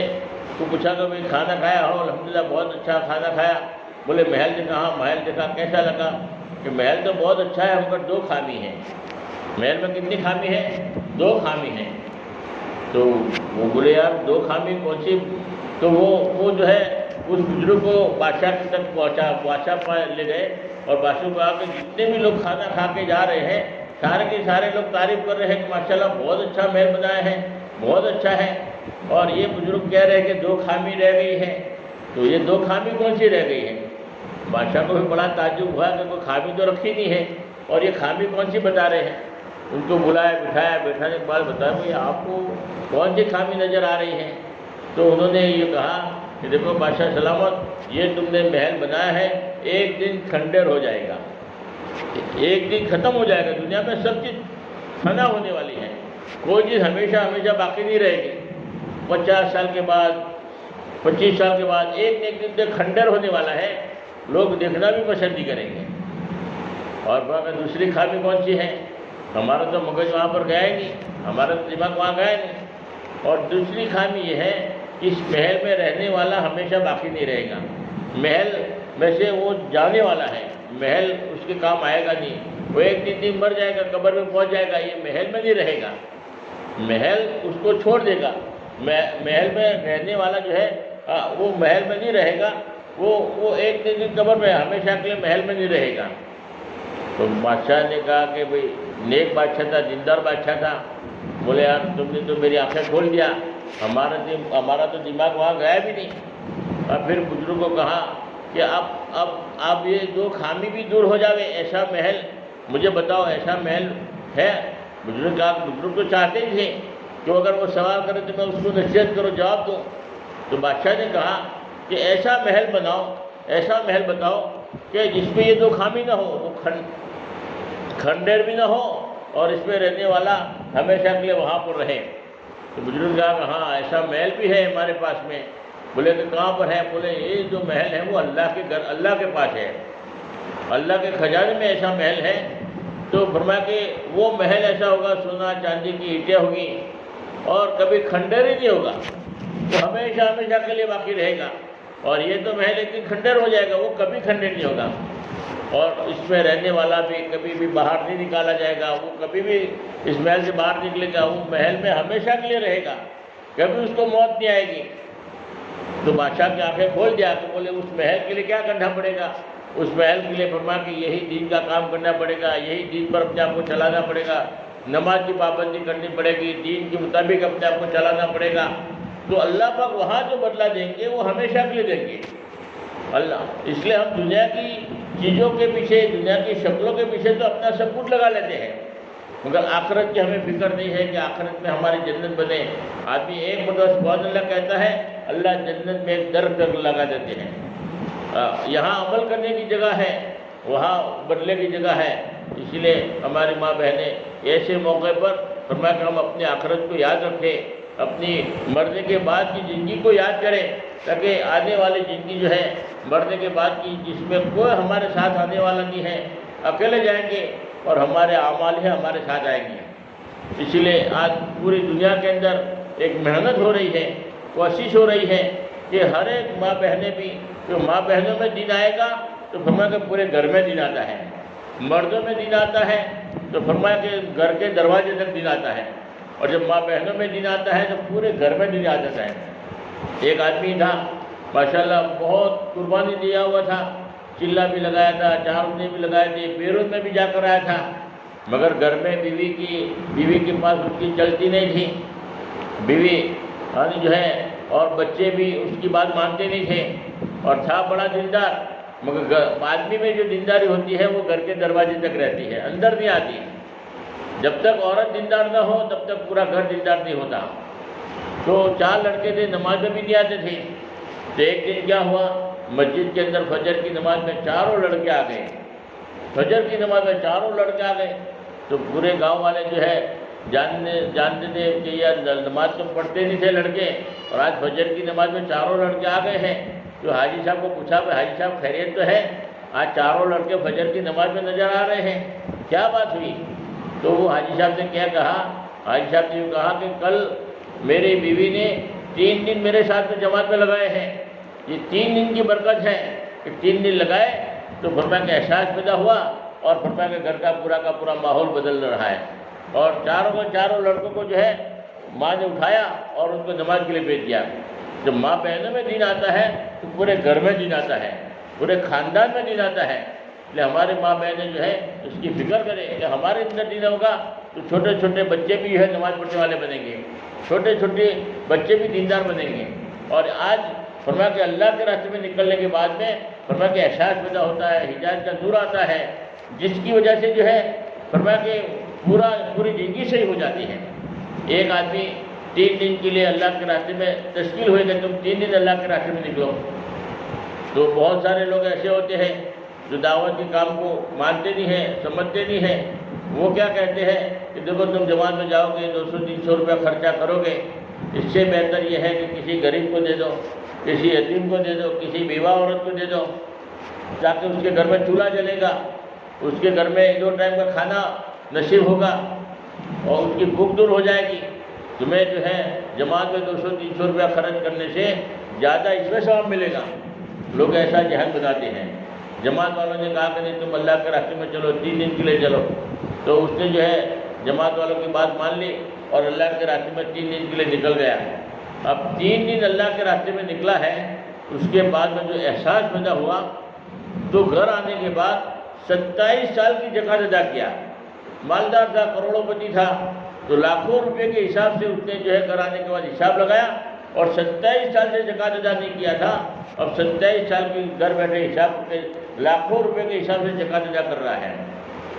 کو پوچھا کہ بھائی کھانا کھایا ہو؟ الحمدللہ بہت اچھا کھانا کھایا۔ بولے محل دیکھا؟ ہاں محل دیکھا، کیسا لگا؟ کہ محل تو بہت اچھا ہے، مگر 2 خامی ہیں۔ محل میں کتنی خامی ہے؟ 2 خامی ہیں۔ تو وہ بولے یار 2 خامی کون سی؟ تو وہ جو ہے اس بزرگ کو بادشاہ تک پہنچا، بادشاہ لے گئے، اور بادشاہ کو کہا کہ جتنے بھی لوگ کھانا کھا کے جا رہے ہیں، سارے کے سارے لوگ تعریف کر رہے ہیں کہ ماشاءاللہ بہت اچھا محل بنایا ہے، بہت اچھا ہے، اور یہ بزرگ کہہ رہے ہیں کہ 2 خامی رہ گئی ہے۔ تو یہ 2 خامی کون سی رہ گئی ہے؟ بادشاہ کو بھی بڑا تعجب ہوا کہ کوئی خامی تو رکھی نہیں ہے، اور یہ خامی کون سی بتا رہے ہیں؟ ان کو بلایا، بٹھایا، بیٹھانے کے بعد بتایا بھائی آپ کو کون سی خامی نظر آ رہی ہے؟ تو انہوں نے یہ کہا کہ دیکھو بادشاہ سلامت، یہ تم نے محل بنایا ہے ایک دن کھنڈر ہو جائے گا، ایک دن ختم ہو جائے گا. دنیا میں سب چیز فنا ہونے والی ہے، کوئی چیز ہمیشہ ہمیشہ باقی نہیں رہے گی. 50 سال کے بعد 25 سال کے بعد ایک دن کھنڈر ہونے والا ہے، لوگ دیکھنا بھی پسند نہیں کریں گے. اور دوسری خامی کون سی ہے؟ ہمارا تو مغز وہاں پر گیا ہی نہیں، ہمارا تو دماغ وہاں گیا نہیں. اور دوسری خامی یہ ہے کہ اس محل میں رہنے والا ہمیشہ باقی نہیں رہے گا. محل میں سے وہ جانے والا ہے، محل اس کے کام آئے گا نہیں. وہ ایک دن مر جائے گا، قبر میں پہنچ جائے گا، یہ محل میں نہیں رہے گا، محل اس کو چھوڑ دے گا. محل میں رہنے والا جو ہے وہ محل میں نہیں رہے گا، وہ ایک دن قبر میں ہمیشہ کے لیے محل میں نہیں رہے گا. تو بادشاہ نے کہا کہ بھئی نیک بادشاہ تھا، دیندار بادشاہ تھا. بولے یار تم نے تو میری آنکھیں کھول دیا، ہمارا تو دماغ وہاں گیا بھی نہیں. اور پھر بزرگ کو کہا کہ اب یہ دو خامی بھی دور ہو جاوے، ایسا محل مجھے بتاؤ، ایسا محل ہے؟ بزرگ تو چاہتے ہی تھے کہ اگر وہ سوال کرے تو میں اس کو نصیحت کرو، جواب دوں. تو بادشاہ نے کہا کہ ایسا محل بناؤ، ایسا محل بتاؤ کہ جس میں یہ دو خامی نہ ہو، وہ کھنڈر بھی نہ ہو اور اس میں رہنے والا ہمیشہ کے لیے وہاں پر رہے. تو بزرگ کہا کہ ہاں ایسا محل بھی ہے ہمارے پاس میں. بولے کہ کہاں پر ہے؟ بولے یہ جو محل ہے وہ اللہ کے گھر، اللہ کے پاس ہے، اللہ کے خزانے میں ایسا محل ہے. تو فرمایا کہ وہ محل ایسا ہوگا، سونا چاندی کی اینٹیں ہوگی اور کبھی کھنڈر ہی نہیں ہوگا، وہ ہمیشہ ہمیشہ کے لیے باقی رہے گا. اور یہ تو محل ایک دن کھنڈر ہو جائے گا، وہ کبھی کھنڈر نہیں ہوگا. اور اس میں رہنے والا بھی کبھی بھی باہر نہیں نکالا جائے گا، وہ کبھی بھی اس محل سے باہر نکلے گا، وہ محل میں ہمیشہ کے لیے رہے گا، کبھی اس کو موت نہیں آئے گی. تو بادشاہ کی آنکھیں کھول دیا کہ بولے اس محل کے لیے کیا کرنا پڑے گا؟ اس محل کے لیے فرمایا کہ یہی دین کا کام کرنا پڑے گا، یہی دین پر اپنے آپ کو چلانا پڑے گا، نماز کی پابندی کرنی پڑے گی، دین کے مطابق اپنے آپ کو چلانا پڑے گا. تو اللہ پاک وہاں جو بدلہ دیں گے وہ ہمیشہ کے لیے دیں گے اللہ. اس لیے ہم دنیا کی چیزوں کے پیچھے، دنیا کی شکلوں کے پیچھے تو اپنا سب کچھ لگا لیتے ہیں، مگر آخرت کی ہمیں فکر نہیں ہے کہ آخرت میں ہماری جنت بنے. آدمی ایک مرتبہ سبحان اللہ کہتا ہے، اللہ جنت میں ایک درخت لگا دیتے ہیں. یہاں عمل کرنے کی جگہ ہے، وہاں بدلے کی جگہ ہے. اس لیے ہماری ماں بہنیں ایسے موقع پر فرمایا کہ ہم اپنی آخرت کو یاد رکھیں، اپنی مرنے کے بعد کی زندگی کو یاد کریں، تاکہ آنے والی زندگی جو ہے مرنے کے بعد کی، جس میں کوئی ہمارے ساتھ آنے والا نہیں ہے، اکیلے جائیں گے اور ہمارے اعمال ہیں ہمارے ساتھ آئیں گے. اسی لیے آج پوری دنیا کے اندر ایک محنت ہو رہی ہے، کوشش ہو رہی ہے کہ ہر ایک ماں بہنیں بھی، جو ماں بہنوں میں دین آئے گا تو فرمایا کہ پورے گھر میں دین آتا ہے، مردوں میں دین آتا ہے تو فرمایا کہ گھر کے دروازے تک دین آتا ہے، اور جب ماں بہنوں میں دین آتا ہے تو پورے گھر میں دین آ جاتا ہے. ایک آدمی تھا ماشاءاللہ بہت قربانی دیا ہوا تھا، چلہ بھی لگایا تھا، چارنے بھی لگائے تھے، بیرون میں بھی جا کر آیا تھا، مگر گھر میں بیوی کے پاس اس کی چلتی نہیں تھی. بیوی جو ہے اور بچے بھی اس کی بات مانتے نہیں تھے، اور تھا بڑا دیندار، مگر آدمی میں جو دینداری ہوتی ہے وہ گھر کے دروازے تک رہتی ہے، اندر نہیں آتی. جب تک عورت دیندار نہ ہو تب تک پورا گھر دیندار نہیں ہوتا. تو 4 لڑکے تھے، نماز میں بھی نہیں آتے تھے. تو ایک دن کیا ہوا، مسجد کے اندر فجر کی نماز میں چاروں لڑکے آ گئے، فجر کی نماز میں چاروں لڑکے آ گئے. تو پورے گاؤں والے جو ہے جانتے تھے کہ یہ نماز تو پڑھتے نہیں تھے لڑکے، اور آج فجر کی نماز میں چاروں لڑکے آ گئے ہیں. تو حاجی صاحب کو پوچھا کہ حاجی صاحب خیریت تو ہے؟ آج چاروں لڑکے فجر کی نماز میں نظر آ رہے ہیں، کیا بات ہوئی؟ تو وہ حاجی صاحب نے کیا کہا، حاجی صاحب نے یوں کہا کہ کل میری بیوی نے 3 دن میرے ساتھ میں جماعت میں لگائے ہیں، یہ 3 دن کی برکت ہے کہ 3 دن لگائے. تو فرمایا کہ احساس پیدا ہوا، اور فرمایا کہ گھر کا پورا ماحول بدل رہا ہے. اور چاروں لڑکوں کو جو ہے ماں نے اٹھایا اور ان کو نماز کے لیے بھیج دیا. جب ماں بہنوں میں دین آتا ہے تو پورے گھر میں دین آتا ہے، پورے خاندان میں دین آتا ہے. اس لیے ہمارے ماں بہنیں جو ہے اس کی فکر کریں کہ ہمارے اندر دین ہوگا تو چھوٹے چھوٹے بچے بھی جو ہے نماز پڑھنے والے بنیں گے، چھوٹے چھوٹے بچے بھی دیندار بنیں گے. اور آج فرمایا کہ اللہ کے راستے میں نکلنے کے بعد میں فرمایا کہ احساس پیدا ہوتا ہے، ہدایت کا نور آتا ہے، جس کی وجہ سے جو ہے فرمایا کہ پوری زندگی صحیح ہو جاتی ہے. ایک آدمی 3 دن کے لیے اللہ کے راستے میں تشکیل ہوئے کہ تم 3 دن اللہ کے راستے میں نکلو. تو بہت سارے لوگ ایسے ہوتے ہیں جو دعوت کے کام کو مانتے نہیں ہیں، سمجھتے نہیں ہیں. وہ کیا کہتے ہیں کہ دیکھو تم جماعت میں جاؤ گے 200-300 روپیہ خرچہ کرو گے، اس سے بہتر یہ ہے کہ کسی غریب کو دے دو، کسی یتیم کو دے دو، کسی بیوہ عورت کو دے دو، تاکہ اس کے گھر میں چولہا جلے گا، اس کے گھر میں 2 ٹائم کا کھانا نصیب ہوگا اور اس کی بھوک دور ہو جائے گی. تمہیں جو ہے جماعت میں 200-300 روپیہ خرچ کرنے سے زیادہ اس میں ثواب ملے گا. لوگ ایسا ذہن بناتے ہیں. جماعت والوں نے کہا کہ نہیں تم اللہ کے راستے میں چلو، 3 دن کے لیے چلو. تو اس نے جو ہے جماعت والوں کی بات مان لی اور اللہ کے راستے میں 3 دن کے لیے نکل گیا. اب 3 دن اللہ کے راستے میں نکلا ہے، اس کے بعد میں جو احساس پیدا ہوا تو گھر آنے کے بعد 27 سال کی زکات ادا کیا. مالدار تھا، کروڑوں پتی تھا، تو لاکھوں روپے کے حساب سے اس نے جو ہے گھر آنے کے بعد حساب لگایا اور 27 سال سے زکات ادا نہیں کیا تھا. اب 27 سال کی گھر بیٹھے حساب کے لاکھوں روپے کے حساب سے زکات ادا کر رہا ہے.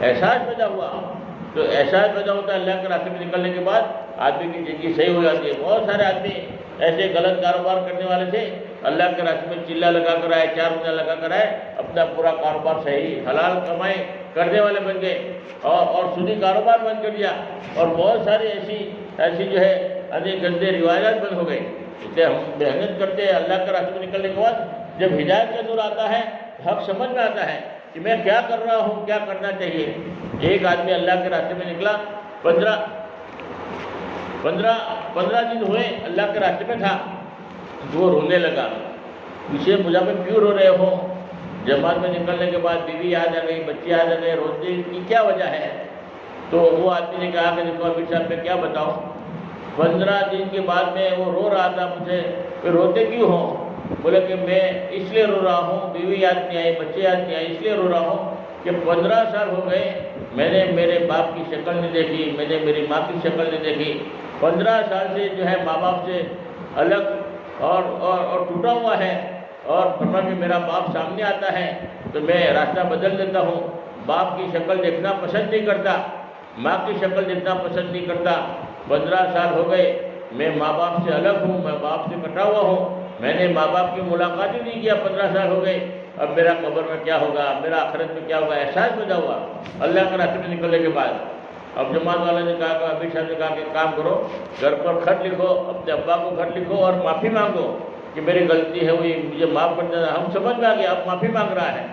احساس پیدا ہوا. تو احساس پیدا ہوتا ہے اللہ کے راستے میں نکلنے کے بعد آدمی کی زندگی صحیح ہو جاتی ہے. بہت سارے آدمی ایسے غلط کاروبار کرنے والے تھے، اللہ کے راستے میں چلہ لگا کر آئے، 4 مہینہ لگا کر آئے، اپنا پورا کاروبار صحیح حلال کمائی کرنے والے بن گئے اور سودی کاروبار بند کر دیا. اور بہت ساری ایسی جو ہے گندے روایات بند ہو گئے. اس لیے ہم محنت کرتے ہیں اللہ کے راستے میں نکلنے کے بعد جب ہدایت کا نور آتا ہے، حق سمجھ میں آتا ہے کہ میں کیا کر رہا ہوں، کیا کرنا چاہیے. ایک آدمی اللہ کے راستے میں نکلا، 15 دن ہوئے اللہ کے راستے میں تھا، وہ رونے لگا. اسے مجھے کیوں رو رہے ہو؟ جماعت میں نکلنے کے بعد بیوی یاد آ گئی، بچے یاد آ گئے، رونے کی کیا وجہ ہے؟ تو وہ آدمی نے کہا کہ دیکھو امیر صاحب میں کیا بتاؤں، 15 دن کے بعد میں وہ رو رہا تھا مجھے کہ روتے کیوں ہو؟ بولے کہ میں اس لیے رو رہا ہوں، بیوی یاد نہیں آئی، بچے یاد نہیں آئے، اس لیے رو رہا ہوں کہ 15 سال ہو گئے میں نے میرے باپ کی شکل نہیں دیکھی، میں نے میری ماں کی شکل نہیں دیکھی. 15 سال سے جو ہے ماں باپ سے الگ اور ٹوٹا ہوا ہے. اور فرما کہ میرا باپ سامنے آتا ہے تو میں راستہ بدل دیتا ہوں. باپ کی شکل دیکھنا پسند نہیں کرتا، ماں کی شکل دیکھنا پسند نہیں کرتا. 15 سال ہو گئے میں ماں باپ سے الگ ہوں، میں باپ سے کٹا ہوا ہوں، میں نے ماں باپ کی ملاقات ہی نہیں کیا. 15 سال ہو گئے، اب میرا قبر میں کیا ہوگا، میرا آخرت میں کیا ہوگا. احساس پیدا ہوا اللہ کے راستے میں نکلنے کے بعد. اب جماعت والے نے کہا کہ امیر صاحب نے کہا کہ کام کرو، گھر پر خط لکھو، اپنے ابا کو خط لکھو اور معافی مانگو کہ میری غلطی ہے ہوئی، مجھے معاف کر دینا. ہم سمجھ میں آ گیا اب معافی مانگ رہا ہے.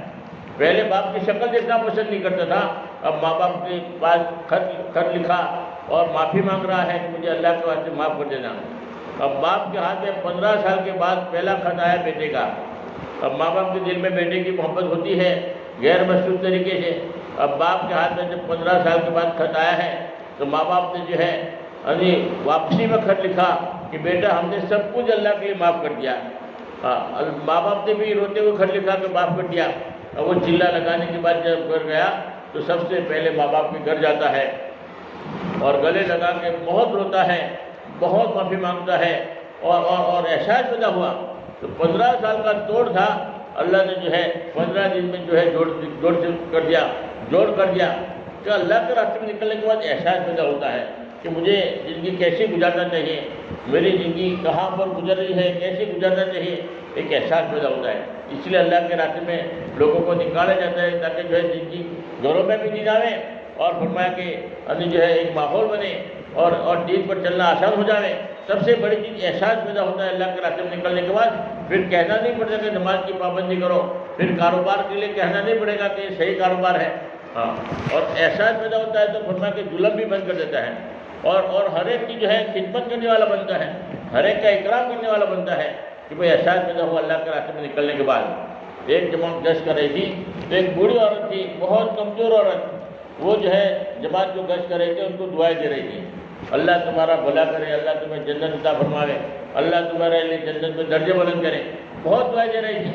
پہلے باپ کی شکل دیکھنا پسند نہیں کرتا تھا، اب ماں باپ کے پاس خط لکھا اور معافی مانگ رہا ہے کہ مجھے اللہ کے واسطے معاف کر دینا. اب باپ کے ہاتھ میں 15 سال کے بعد پہلا خط آیا بیٹے کا. اب ماں باپ کے دل میں بیٹے کی محبت ہوتی ہے غیر مشروط طریقے سے. اب باپ کے ہاتھ میں جب 15 سال کے بعد خط آیا ہے تو ماں باپ نے جو ہے واپسی میں خط لکھا کہ بیٹا ہم نے سب کچھ اللہ کے لیے معاف کر دیا. ماں باپ نے بھی روتے ہوئے خط لکھا کہ معاف کر دیا. اب وہ چلہ لگانے کے بعد جب گھر گیا تو سب سے پہلے ماں باپ کے گھر جاتا ہے اور گلے لگا کے بہت روتا ہے، بہت معافی مانگتا ہے اور احساس پیدا ہوا. تو 15 سال کا توڑ تھا، اللہ نے جو ہے 15 دن میں جو ہے جوڑ کر دیا. کہ اللہ کے راستے میں نکلنے کے بعد احساس پیدا ہوتا ہے کہ مجھے زندگی کیسے گزارنا چاہیے، میری زندگی کہاں پر گزر رہی ہے، کیسے گزارنا چاہیے. ایک احساس پیدا ہوتا ہے. اس لیے اللہ کے راستے میں لوگوں کو نکالا جاتا ہے تاکہ جو ہے زندگی گھروں میں بھی نہیں جاوے اور فرمایا کہ جو ہے ایک ماحول بنے اور دین پر چلنا آسان ہو جائے. سب سے بڑی چیز احساس پیدا ہوتا ہے اللہ کے راستے میں نکلنے کے بعد. پھر کہنا نہیں پڑے گا کہ نماز کی پابندی کرو، پھر کاروبار کے لیے کہنا نہیں پڑے گا کہ یہ صحیح کاروبار ہے. اور احساس پیدا ہوتا ہے تو فرمایا کہ ظلم بھی بند کر دیتا ہے اور ہر ایک کی جو ہے خدمت کرنے والا بنتا ہے، ہر ایک کا اکرام کرنے والا بنتا ہے کہ بھئی احساس پیدا ہوا اللہ کے راستے میں نکلنے کے بعد. ایک جماعت گشت کر رہی تھی تو ایک بوڑھی عورت تھی، بہت کمزور عورت، وہ جو ہے جماعت جو گشت کر رہے تھے ان کو دعائیں دے رہی تھی. اللہ تمہارا بھلا کرے، اللہ تمہیں جنت عطا فرماوے، اللہ تمہارے لیے جنت میں درجے بلند کرے. بہت دعائیں دے رہی تھی.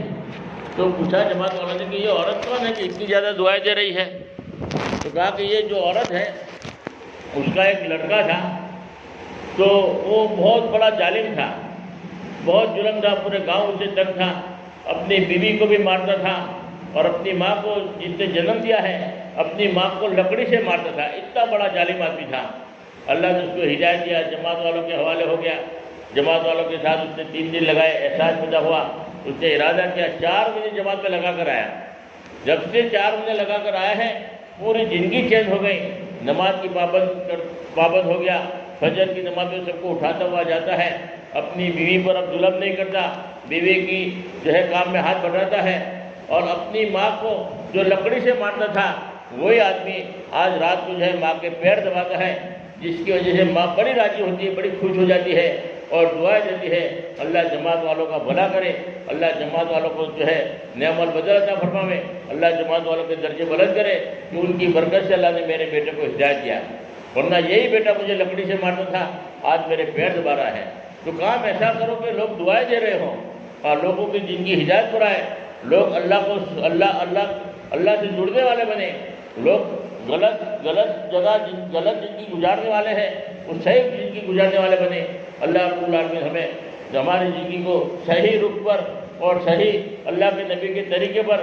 تو پوچھا جماعت والوں نے کہ یہ عورت کون ہے کہ اتنی زیادہ دعائیں دے رہی ہے؟ تو کہا کہ یہ جو عورت ہے اس کا ایک لڑکا تھا تو وہ بہت بڑا ظالم تھا، بہت ظلم تھا، پورے گاؤں سے تنگ تھا، اپنی بیوی کو بھی مارتا تھا اور اپنی ماں کو جس نے جنم دیا ہے اپنی ماں کو لکڑی سے مارتا تھا. اتنا بڑا ظالم آدمی تھا. اللہ نے اس کو ہدایت دیا، جماعت والوں کے حوالے ہو گیا. جماعت والوں کے ساتھ اس نے 3 دن لگائے. احساس پیدا ہوا اس نے ارادہ کیا 4 مہینے جماعت میں لگا کر آیا. جب سے 4 مہینے لگا کر آیا ہے پوری زندگی چینج ہو گئی. نماز کی پابند ہو گیا. فجر کی نماز میں سب کو اٹھاتا ہوا جاتا ہے. اپنی بیوی پر اب ظلم نہیں کرتا. بیوی کی جو ہے کام میں ہاتھ بڑھاتا ہے. اور اپنی ماں کو جو لکڑی سے مارتا تھا وہی آدمی آج رات کو جو ہے ماں کے پیر دباتا ہے، جس کی وجہ سے ماں بڑی راضی ہوتی ہے، بڑی خوش ہو جاتی ہے اور دعائیں دیتی ہے اللہ جماعت والوں کا بھلا کرے، اللہ جماعت والوں کو جو ہے نعم البدل عطا فرمائے، اللہ جماعت والوں کے درجے بلند کرے کہ ان کی برکت سے اللہ نے میرے بیٹے کو ہدایت دیا. ورنہ یہی بیٹا مجھے لکڑی سے مارتا تھا، آج میرے پیر دبا رہا ہے. تو کام ایسا کرو کہ لوگ دعائیں دے رہے ہوں اور لوگوں کی زندگی ہدایت پر آئے، لوگ اللہ سے جڑنے والے بنے. لوگ غلط جگہ غلط زندگی گزارنے والے ہیں وہ صحیح زندگی گزارنے والے بنے. اللہ رب العالمین ہمیں ہماری زندگی کو صحیح رخ پر اور صحیح اللہ کے نبی کے طریقے پر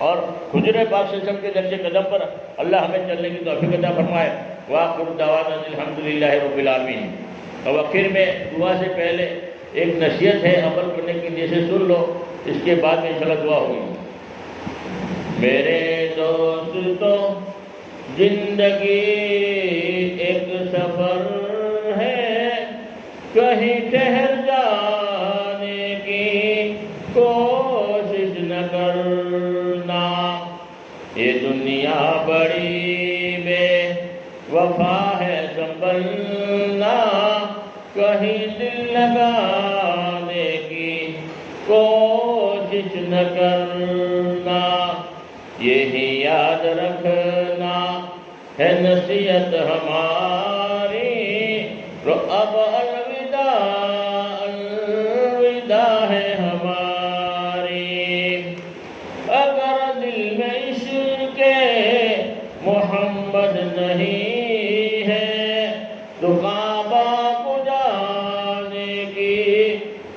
اور حضور پاک صلی اللہ علیہ وسلم کے نقش قدم پر اللہ ہمیں چلنے کی توفیق عطا فرمائے. وآخر دعوانا الحمدللہ رب العالمین. اور آخر میں دعا سے پہلے ایک نصیحت ہے، عمل کرنے کے لیے سے سن لو، اس کے بعد میں انشاءاللہ دعا ہوگی. میرے دوستو زندگی ایک سفر ہے، کہیں ٹھہر جانے کی کوشش نہ کرنا. یہ دنیا بڑی بے وفا ہے سنبھلنا، کہیں دل لگانے کی کوشش نہ کرنا. یہی یاد رکھنا ہے نصیحت ہماری، رو اب الوداع الوداع ہے ہماری. اگر دل میں عشق محمد نہیں ہے تو کعبہ کو جانے کی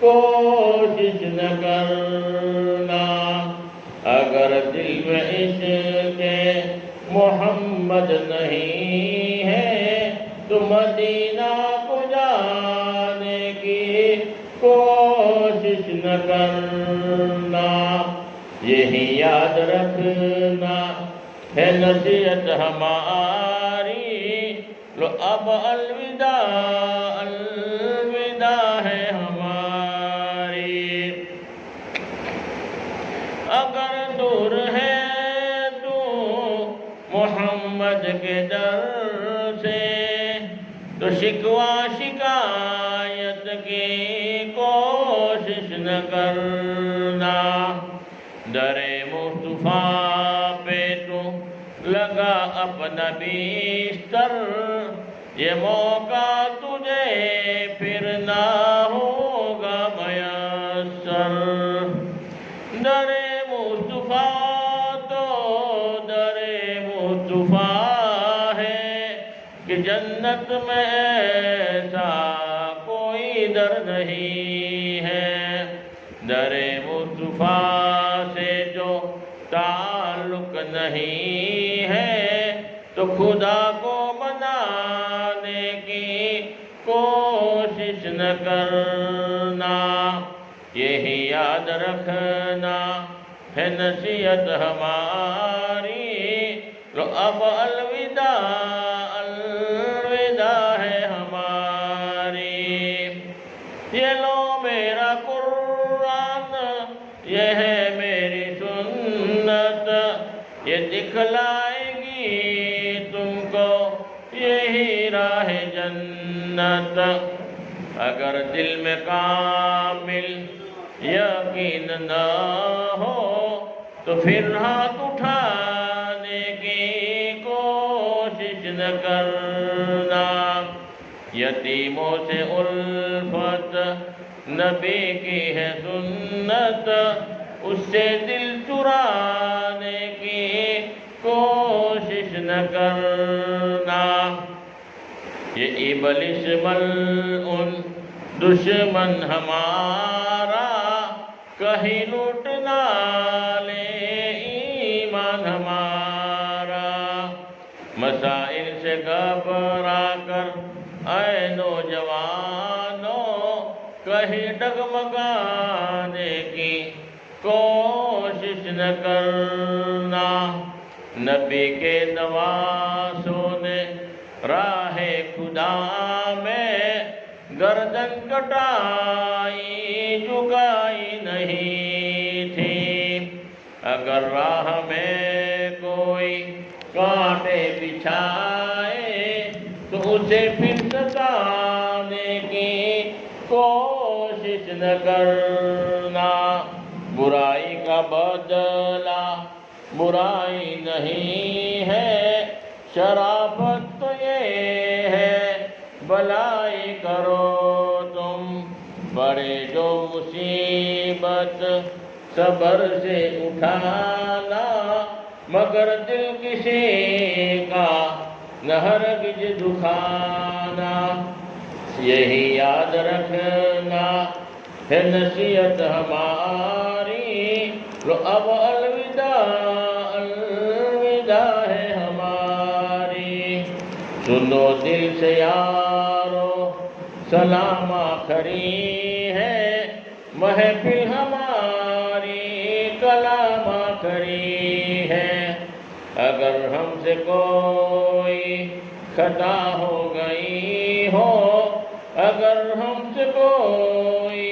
کوشش نہ کرنا. اگر دل میں عشق محمد نہیں ہے تو مدینہ کو جانے کی کوشش نہ کرنا. یہی یاد رکھنا ہے نصیحت ہماری، لو اب الوداع الوداع ہے ہماری. اگر دور ہے تو محمد کے در سے تو شکوہ شکایت کی کوشش نہ کرنا. در مصطفیٰ پہ تو لگا اپنا بیستر، یہ موقع تجھے پھر نہ ہوگا میسر. در مصطفیٰ تو در مصطفیٰ ہے کہ جنت میں ایسا کوئی در نہیں ہے. در مصطفیٰ سے جو تعلق نہیں ہے تو خدا کو منانے کی کوشش نہ کرنا. یہی یاد رکھنا ہے نصیحت ہماری، لو اب الوداع الوداع ہے ہماری. یہ لو میرا قرآن، یہ ہے میری سنت، یہ دکھلائے گی تم کو یہی راہ جنت. اگر دل میں کامل یقین نہ ہو تو پھر ہاتھ اٹھانے کی کوشش نہ کرنا. یتیموں سے الفت نبی کی ہے سنت، اس سے دل چرانے کی کوشش نہ کرنا. یہ ابلیس ملعون دشمن ہمارا کہیں لوٹ نہ لے ایمان ہمارا. مسائل سے گھبرا کر اے نوجوانوں کہیں ڈگمگانے کی کوشش نہ کرنا۔ نبی کے نواسوں نے راہ خدا میں گردن کٹائی جھکائی نہیں تھی۔ اگر راہ میں کوئی کانٹے بچھائے تو اسے پھر ستانے کی کوشش نہ کرنا۔ برائی کا بدلہ برائی نہیں ہے، شرافت تو یہ ہے بھلائی کرو تم۔ پڑے جو مصیبت صبر سے اٹھانا، مگر دل کسی کا نہ ہرگز دکھانا۔ یہی یاد رکھنا ہے نصیحت ہماری، لو اب الوداع الوداع ہے ہماری۔ سنو دل سے یارو سلام آخری ہے، محفل ہماری کلام آخری ہے۔ اگر ہم سے کوئی خطا ہو گئی ہو، اگر ہم سے کوئی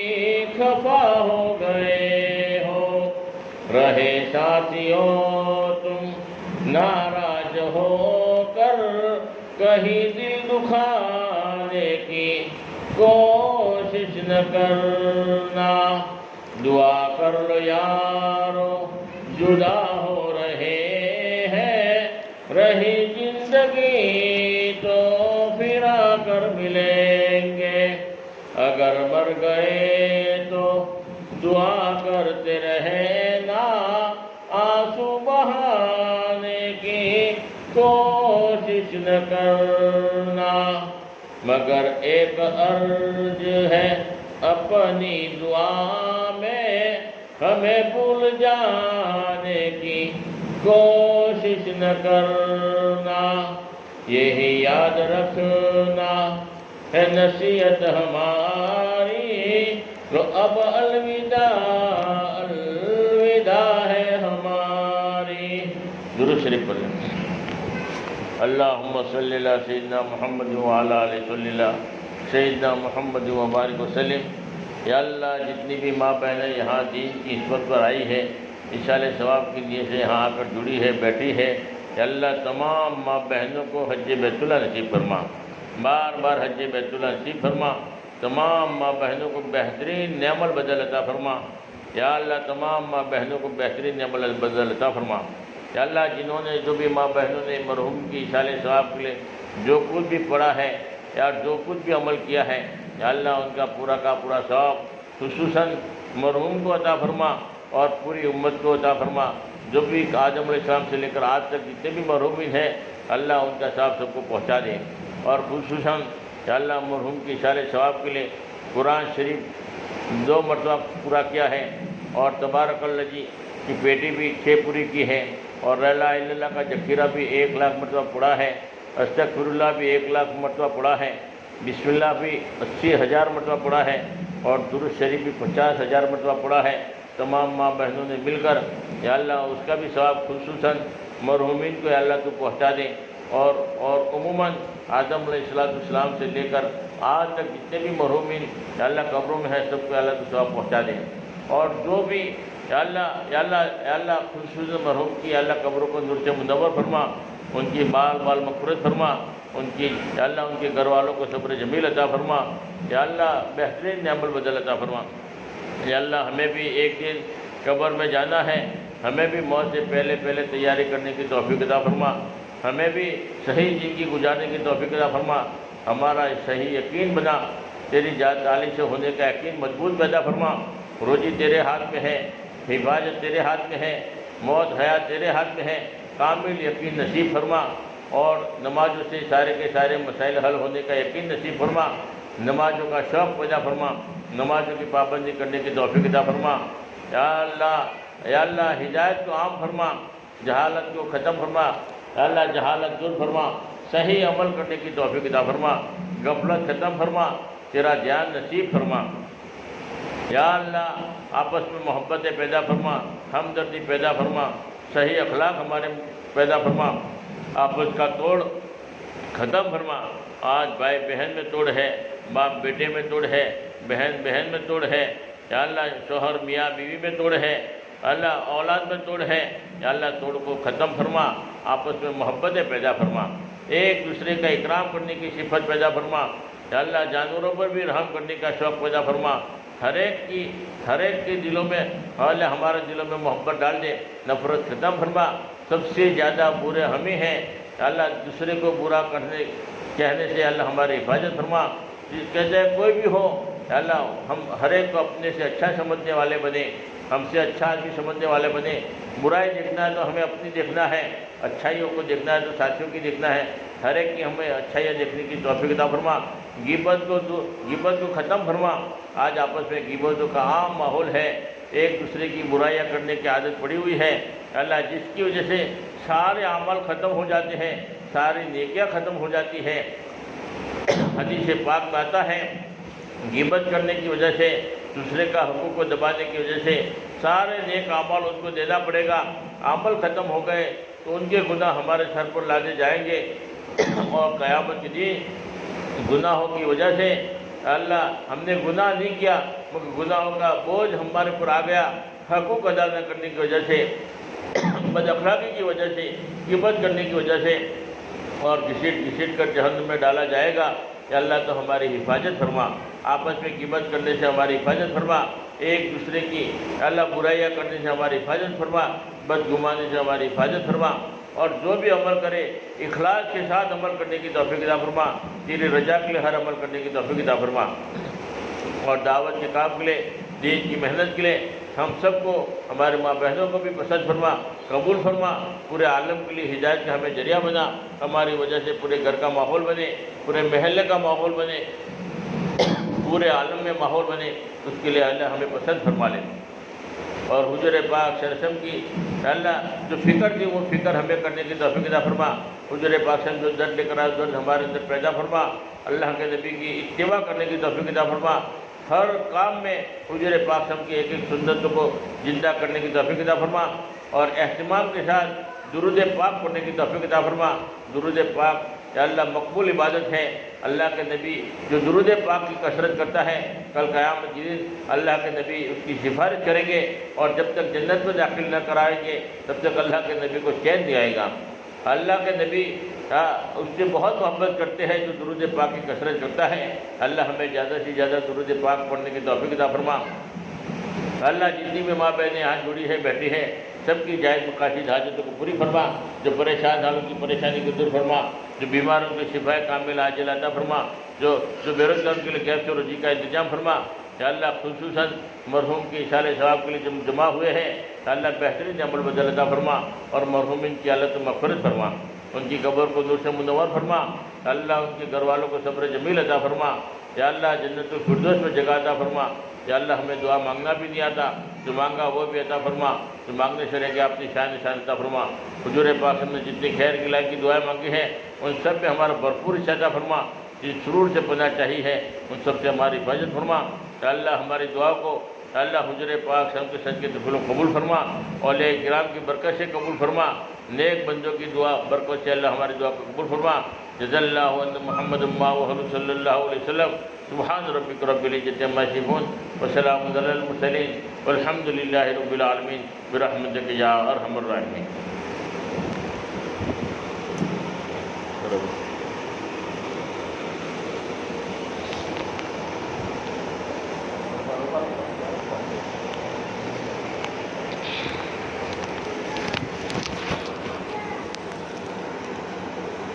خفا ہو گئے ہو، رہے ساتھیوں تم ناراض ہو کر کہیں دل دکھانے کی کوشش نہ کرنا۔ دعا کر لو یارو جدا ہو رہے ہیں، رہی زندگی تو پھر آ کر ملیں گے۔ اگر مر گئے تو دعا کرتے رہنا، آنسو بہانے کی کوشش نہ کرنا۔ مگر ایک عرض ہے اپنی دعا میں، ہمیں بھول جانے کی کوشش نہ کرنا۔ یہی یاد رکھنا ہے نصیحت ہماری، لو اب الوداع الوداع ہے ہماری۔ درود شریف پڑھیں۔ اللہم صلی علی سیدنا محمد وعلی آلہ صلی اللہ سیدنا محمد وبارک وسلم۔ یا اللہ جتنی بھی ماں بہنیں یہاں دین کی خدمت پر آئی ہے، اشارِ ثواب کے لیے سے یہاں آ کر جڑی ہے بیٹھی ہے، یا اللہ تمام ماں بہنوں کو حج بیت اللہ نصیب فرما، بار بار حج بیت اللہ نصیب فرما۔ تمام ماں بہنوں کو بہترین نعم البدل عطا فرما، یا اللہ تمام ماں بہنوں کو بہترین نعم البدل عطا فرما۔ یا اللہ جنہوں نے جو بھی ماں بہنوں نے مرحوم کی اشارِ ثواب کے لیے جو کچھ بھی پڑھا ہے یا جو کچھ بھی عمل کیا ہے، یا اللہ ان کا پورا کا پورا ثواب خصوصاً مرحوم کو عطا فرما اور پوری امت کو عطا فرما۔ جو بھی آدم علیہ السلام سے لے کر آج تک جتنے بھی مرحومین ہیں، اللہ ان کا ثواب سب کو پہنچا دے، اور خصوصاً یا اللہ مرحوم کی اشارِ ثواب کے لیے قرآن شریف 2 مرتبہ پورا کیا ہے، اور تبارک اللہ جی کی بیٹی بھی 6 پوری کی ہے، اور لا الہ الا اللہ کا ذکیرہ بھی 1 لاکھ مرتبہ پڑھا ہے، استغفر اللہ بھی 1 لاکھ مرتبہ پڑھا ہے، بسم اللہ بھی 80,000 مرتبہ پڑھا ہے، اور درود شریف بھی 50,000 مرتبہ پڑھا ہے۔ تمام ماں بہنوں نے مل کر یا اللہ اس کا بھی ثواب خصوصاً مرحومین کو یا اللہ تو پہنچا دیں، اور عموماً آدم علیہ السلام سے لے کر آج تک جتنے بھی مرحومین یا اللہ قبروں میں ہیں سب کو یا اللہ تو ثواب پہنچا دیں، اور جو بھی یا اللہ خصوصاً مرحوم کی یا اللہ قبروں کو نور سے منور فرما، ان کی بال مغفرت فرما، ان کی یا اللہ ان کے گھر والوں کو صبر جمیل عطا فرما، یا اللہ بہترین نعم البدل عطا فرما۔ یا اللہ ہمیں بھی ایک دن قبر میں جانا ہے، ہمیں بھی موت سے پہلے تیاری کرنے کی توفیق عطا فرما، ہمیں بھی صحیح زندگی گزارنے کی توفیق عطا فرما، ہمارا صحیح یقین بنا، تیری ذات عالی سے ہونے کا یقین مضبوط پیدا فرما۔ روزی تیرے ہاتھ میں ہے، حفاظت تیرے ہاتھ میں ہے، موت حیات تیرے ہاتھ میں ہے، کامل یقین نصیب فرما، اور نمازوں سے سارے کے سارے مسائل حل ہونے کا یقین نصیب فرما، نمازوں کا شوق پیدا فرما، نمازوں کی پابندی کرنے کی توفیق عطا فرما۔ یا اللہ ہدایت کو عام فرما، جہالت کو ختم فرما، یا اللہ جہالت دور فرما، صحیح عمل کرنے کی توفیق عطا فرما، غفلت ختم فرما، تیرا دھیان نصیب فرما۔ یا اللہ آپس میں محبتیں پیدا فرما، ہمدردی پیدا فرما، صحیح اخلاق ہمارے پیدا فرما، آپس کا توڑ ختم فرما۔ آج بھائی بہن میں توڑ ہے، باپ بیٹے میں توڑ ہے، بہن بہن میں توڑ ہے، یا اللہ شوہر میاں بیوی میں توڑ ہے، اللہ اولاد میں توڑ ہے، یا اللہ توڑ کو ختم فرما، آپس میں محبتیں پیدا فرما، ایک دوسرے کا اکرام کرنے کی صفت پیدا فرما، یا اللہ جانوروں پر بھی رحم کرنے کا شوق پیدا فرما، ہر ایک کے دلوں میں اللہ ہمارے دلوں میں محبت ڈال دے، نفرت ختم فرما۔ سب سے زیادہ برے ہم ہی ہیں، اللہ دوسرے کو برا کہنے سے اللہ ہماری حفاظت فرما۔ جس کہتے ہیں کوئی بھی ہو اللہ ہم ہر ایک کو اپنے سے اچھا سمجھنے والے بنے، ہم سے اچھا آدمی سمجھنے والے بنے۔ برائی دیکھنا ہے تو ہمیں اپنی دیکھنا ہے، اچھائیوں کو دیکھنا ہے تو ساتھیوں کی دیکھنا ہے، ہر ایک کی ہمیں اچھائیاں دیکھنے کی توفیق عطا فرما۔ غیبت کو ختم فرما۔ آج آپس میں غیبتوں کا عام ماحول ہے، ایک دوسرے کی برائیاں کرنے کی عادت پڑی ہوئی ہے، اللہ جس کی وجہ سے سارے اعمال ختم ہو جاتے ہیں، ساری نیکیاں ختم ہو جاتی ہے۔ حدیث پاک میں آتا ہے غیبت کرنے کی وجہ سے، دوسرے کا حقوق کو دبانے کی وجہ سے سارے نیک اعمال ان کو دینا پڑے گا، عمل ختم ہو گئے تو ان کے گناہ ہمارے سر پر لادے جائیں گے، اور قیامت کے دن گناہوں کی وجہ سے اللہ ہم نے گناہ نہیں کیا مگر گناہوں کا بوجھ ہمارے پر آ گیا، حقوق ادا نہ کرنے کی وجہ سے، بد اخلاقی کی وجہ سے، غیبت کرنے کی وجہ سے، اور گھسیٹ کر جہنم میں ڈالا جائے گا۔ یا اللہ تو ہماری حفاظت فرما، آپس میں غیبت کرنے سے ہماری حفاظت فرما، ایک دوسرے کی اللہ برائیاں کرنے سے ہماری حفاظت فرما، بدگمانی سے ہماری حفاظت فرما، اور جو بھی عمل کرے اخلاص کے ساتھ عمل کرنے کی توفیق عطا فرما، تیری رضا کے لیے ہر عمل کرنے کی توفیق عطا فرما، اور دعوت کے کام کے لیے، دین کی محنت کے لیے ہم سب کو، ہمارے ماں بہنوں کو بھی پسند فرما، قبول فرما، پورے عالم کے لیے ہدایت کا ہمیں ذریعہ بنا، ہماری وجہ سے پورے گھر کا ماحول بنے، پورے محلے کا ماحول بنے، پورے عالم میں ماحول بنے، اس کے لیے اللہ ہمیں پسند فرما لے، اور حضور پاک صلی اللہ علیہ وسلم کی اللہ جو فکر تھی وہ فکر ہمیں کرنے کی توفیق عطا فرما، حضور پاک صلی اللہ علیہ وسلم جو درد لے کر آئے درد ہمارے اندر پیدا فرما، اللہ کے نبی کی اتباع کرنے کی توفیق عطا فرما، ہر کام میں حضور پاک صلی اللہ علیہ وسلم کی ایک ایک سنتوں کو زندہ کرنے کی توفیق عطا فرما، اور اہتمام کے ساتھ درود پاک پڑھنے کی توفیق عطا فرما۔ درود پاک یا اللہ مقبول عبادت ہے، اللہ کے نبی جو درود پاک کی کثرت کرتا ہے کل قیامت کے دن اللہ کے نبی اس کی سفارش کریں گے، اور جب تک جنت میں داخل نہ کرائیں گے تب تک اللہ کے نبی کو چین نہیں آئے گا۔ اللہ کے نبی اس سے بہت محبت کرتے ہیں جو درود پاک کی کثرت کرتا ہے، اللہ ہمیں زیادہ سے زیادہ درود پاک پڑھنے کی توفیق عطا فرما۔ اللہ جتنی بھی ماں بہنیں یہاں جڑی ہے بیٹھی ہے سب کی جائز مقاصد حاجتوں کو پوری فرما، جو پریشان ہیں ان کی پریشانی کو دور فرما، جو بیماروں کو شفا کامل عاجل عطا فرما، جو بے روزگاروں کے لیے گیس و روزی کا انتظام فرما۔ یا اللہ خصوصاً مرحوم کی اشارِ ثواب کے لیے جو جمع ہوئے ہیں یا اللہ بہترین عمل بدل عطا فرما، اور مرحومین کی حالت و مغفرت فرما، ان کی قبر کو نور سے منور فرما، اللہ ان کے گھر والوں کو صبر جمیل عطا فرما، یا اللہ جنت الفردوس میں جگہ عطا فرما۔ یا اللہ ہمیں دعا مانگنا بھی نہیں آتا، جو مانگا وہ بھی عطا فرما، جو مانگنے سے رہ گیا اپنی شان عطا فرما۔ حضور پاک نے جتنی خیر کی کی دعائیں مانگی ہیں ان سب پہ ہمارا بھرپور حصہ عطا فرما، جس سرور سے پناہ چاہیے ہے ان سب سے ہماری حفاظت فرما۔ یا اللہ ہماری دعا کو یا اللہ حضور پاک صلی اللہ علیہ وسلم کے صدقے دخل و قبول فرما، اولیاء کرام کی برکت سے قبول فرما، نیک بندوں کی دعا برکت سے اللہ ہماری دعا کو قبول فرما۔ جزا اللہ عن محمد صلی اللہ علیہ وسلم۔ سبحان ربک رب العزۃ عما یصفون وسلام علی المرسلین والحمد للہ رب العالمین برحمتک یا ارحم الراحمین۔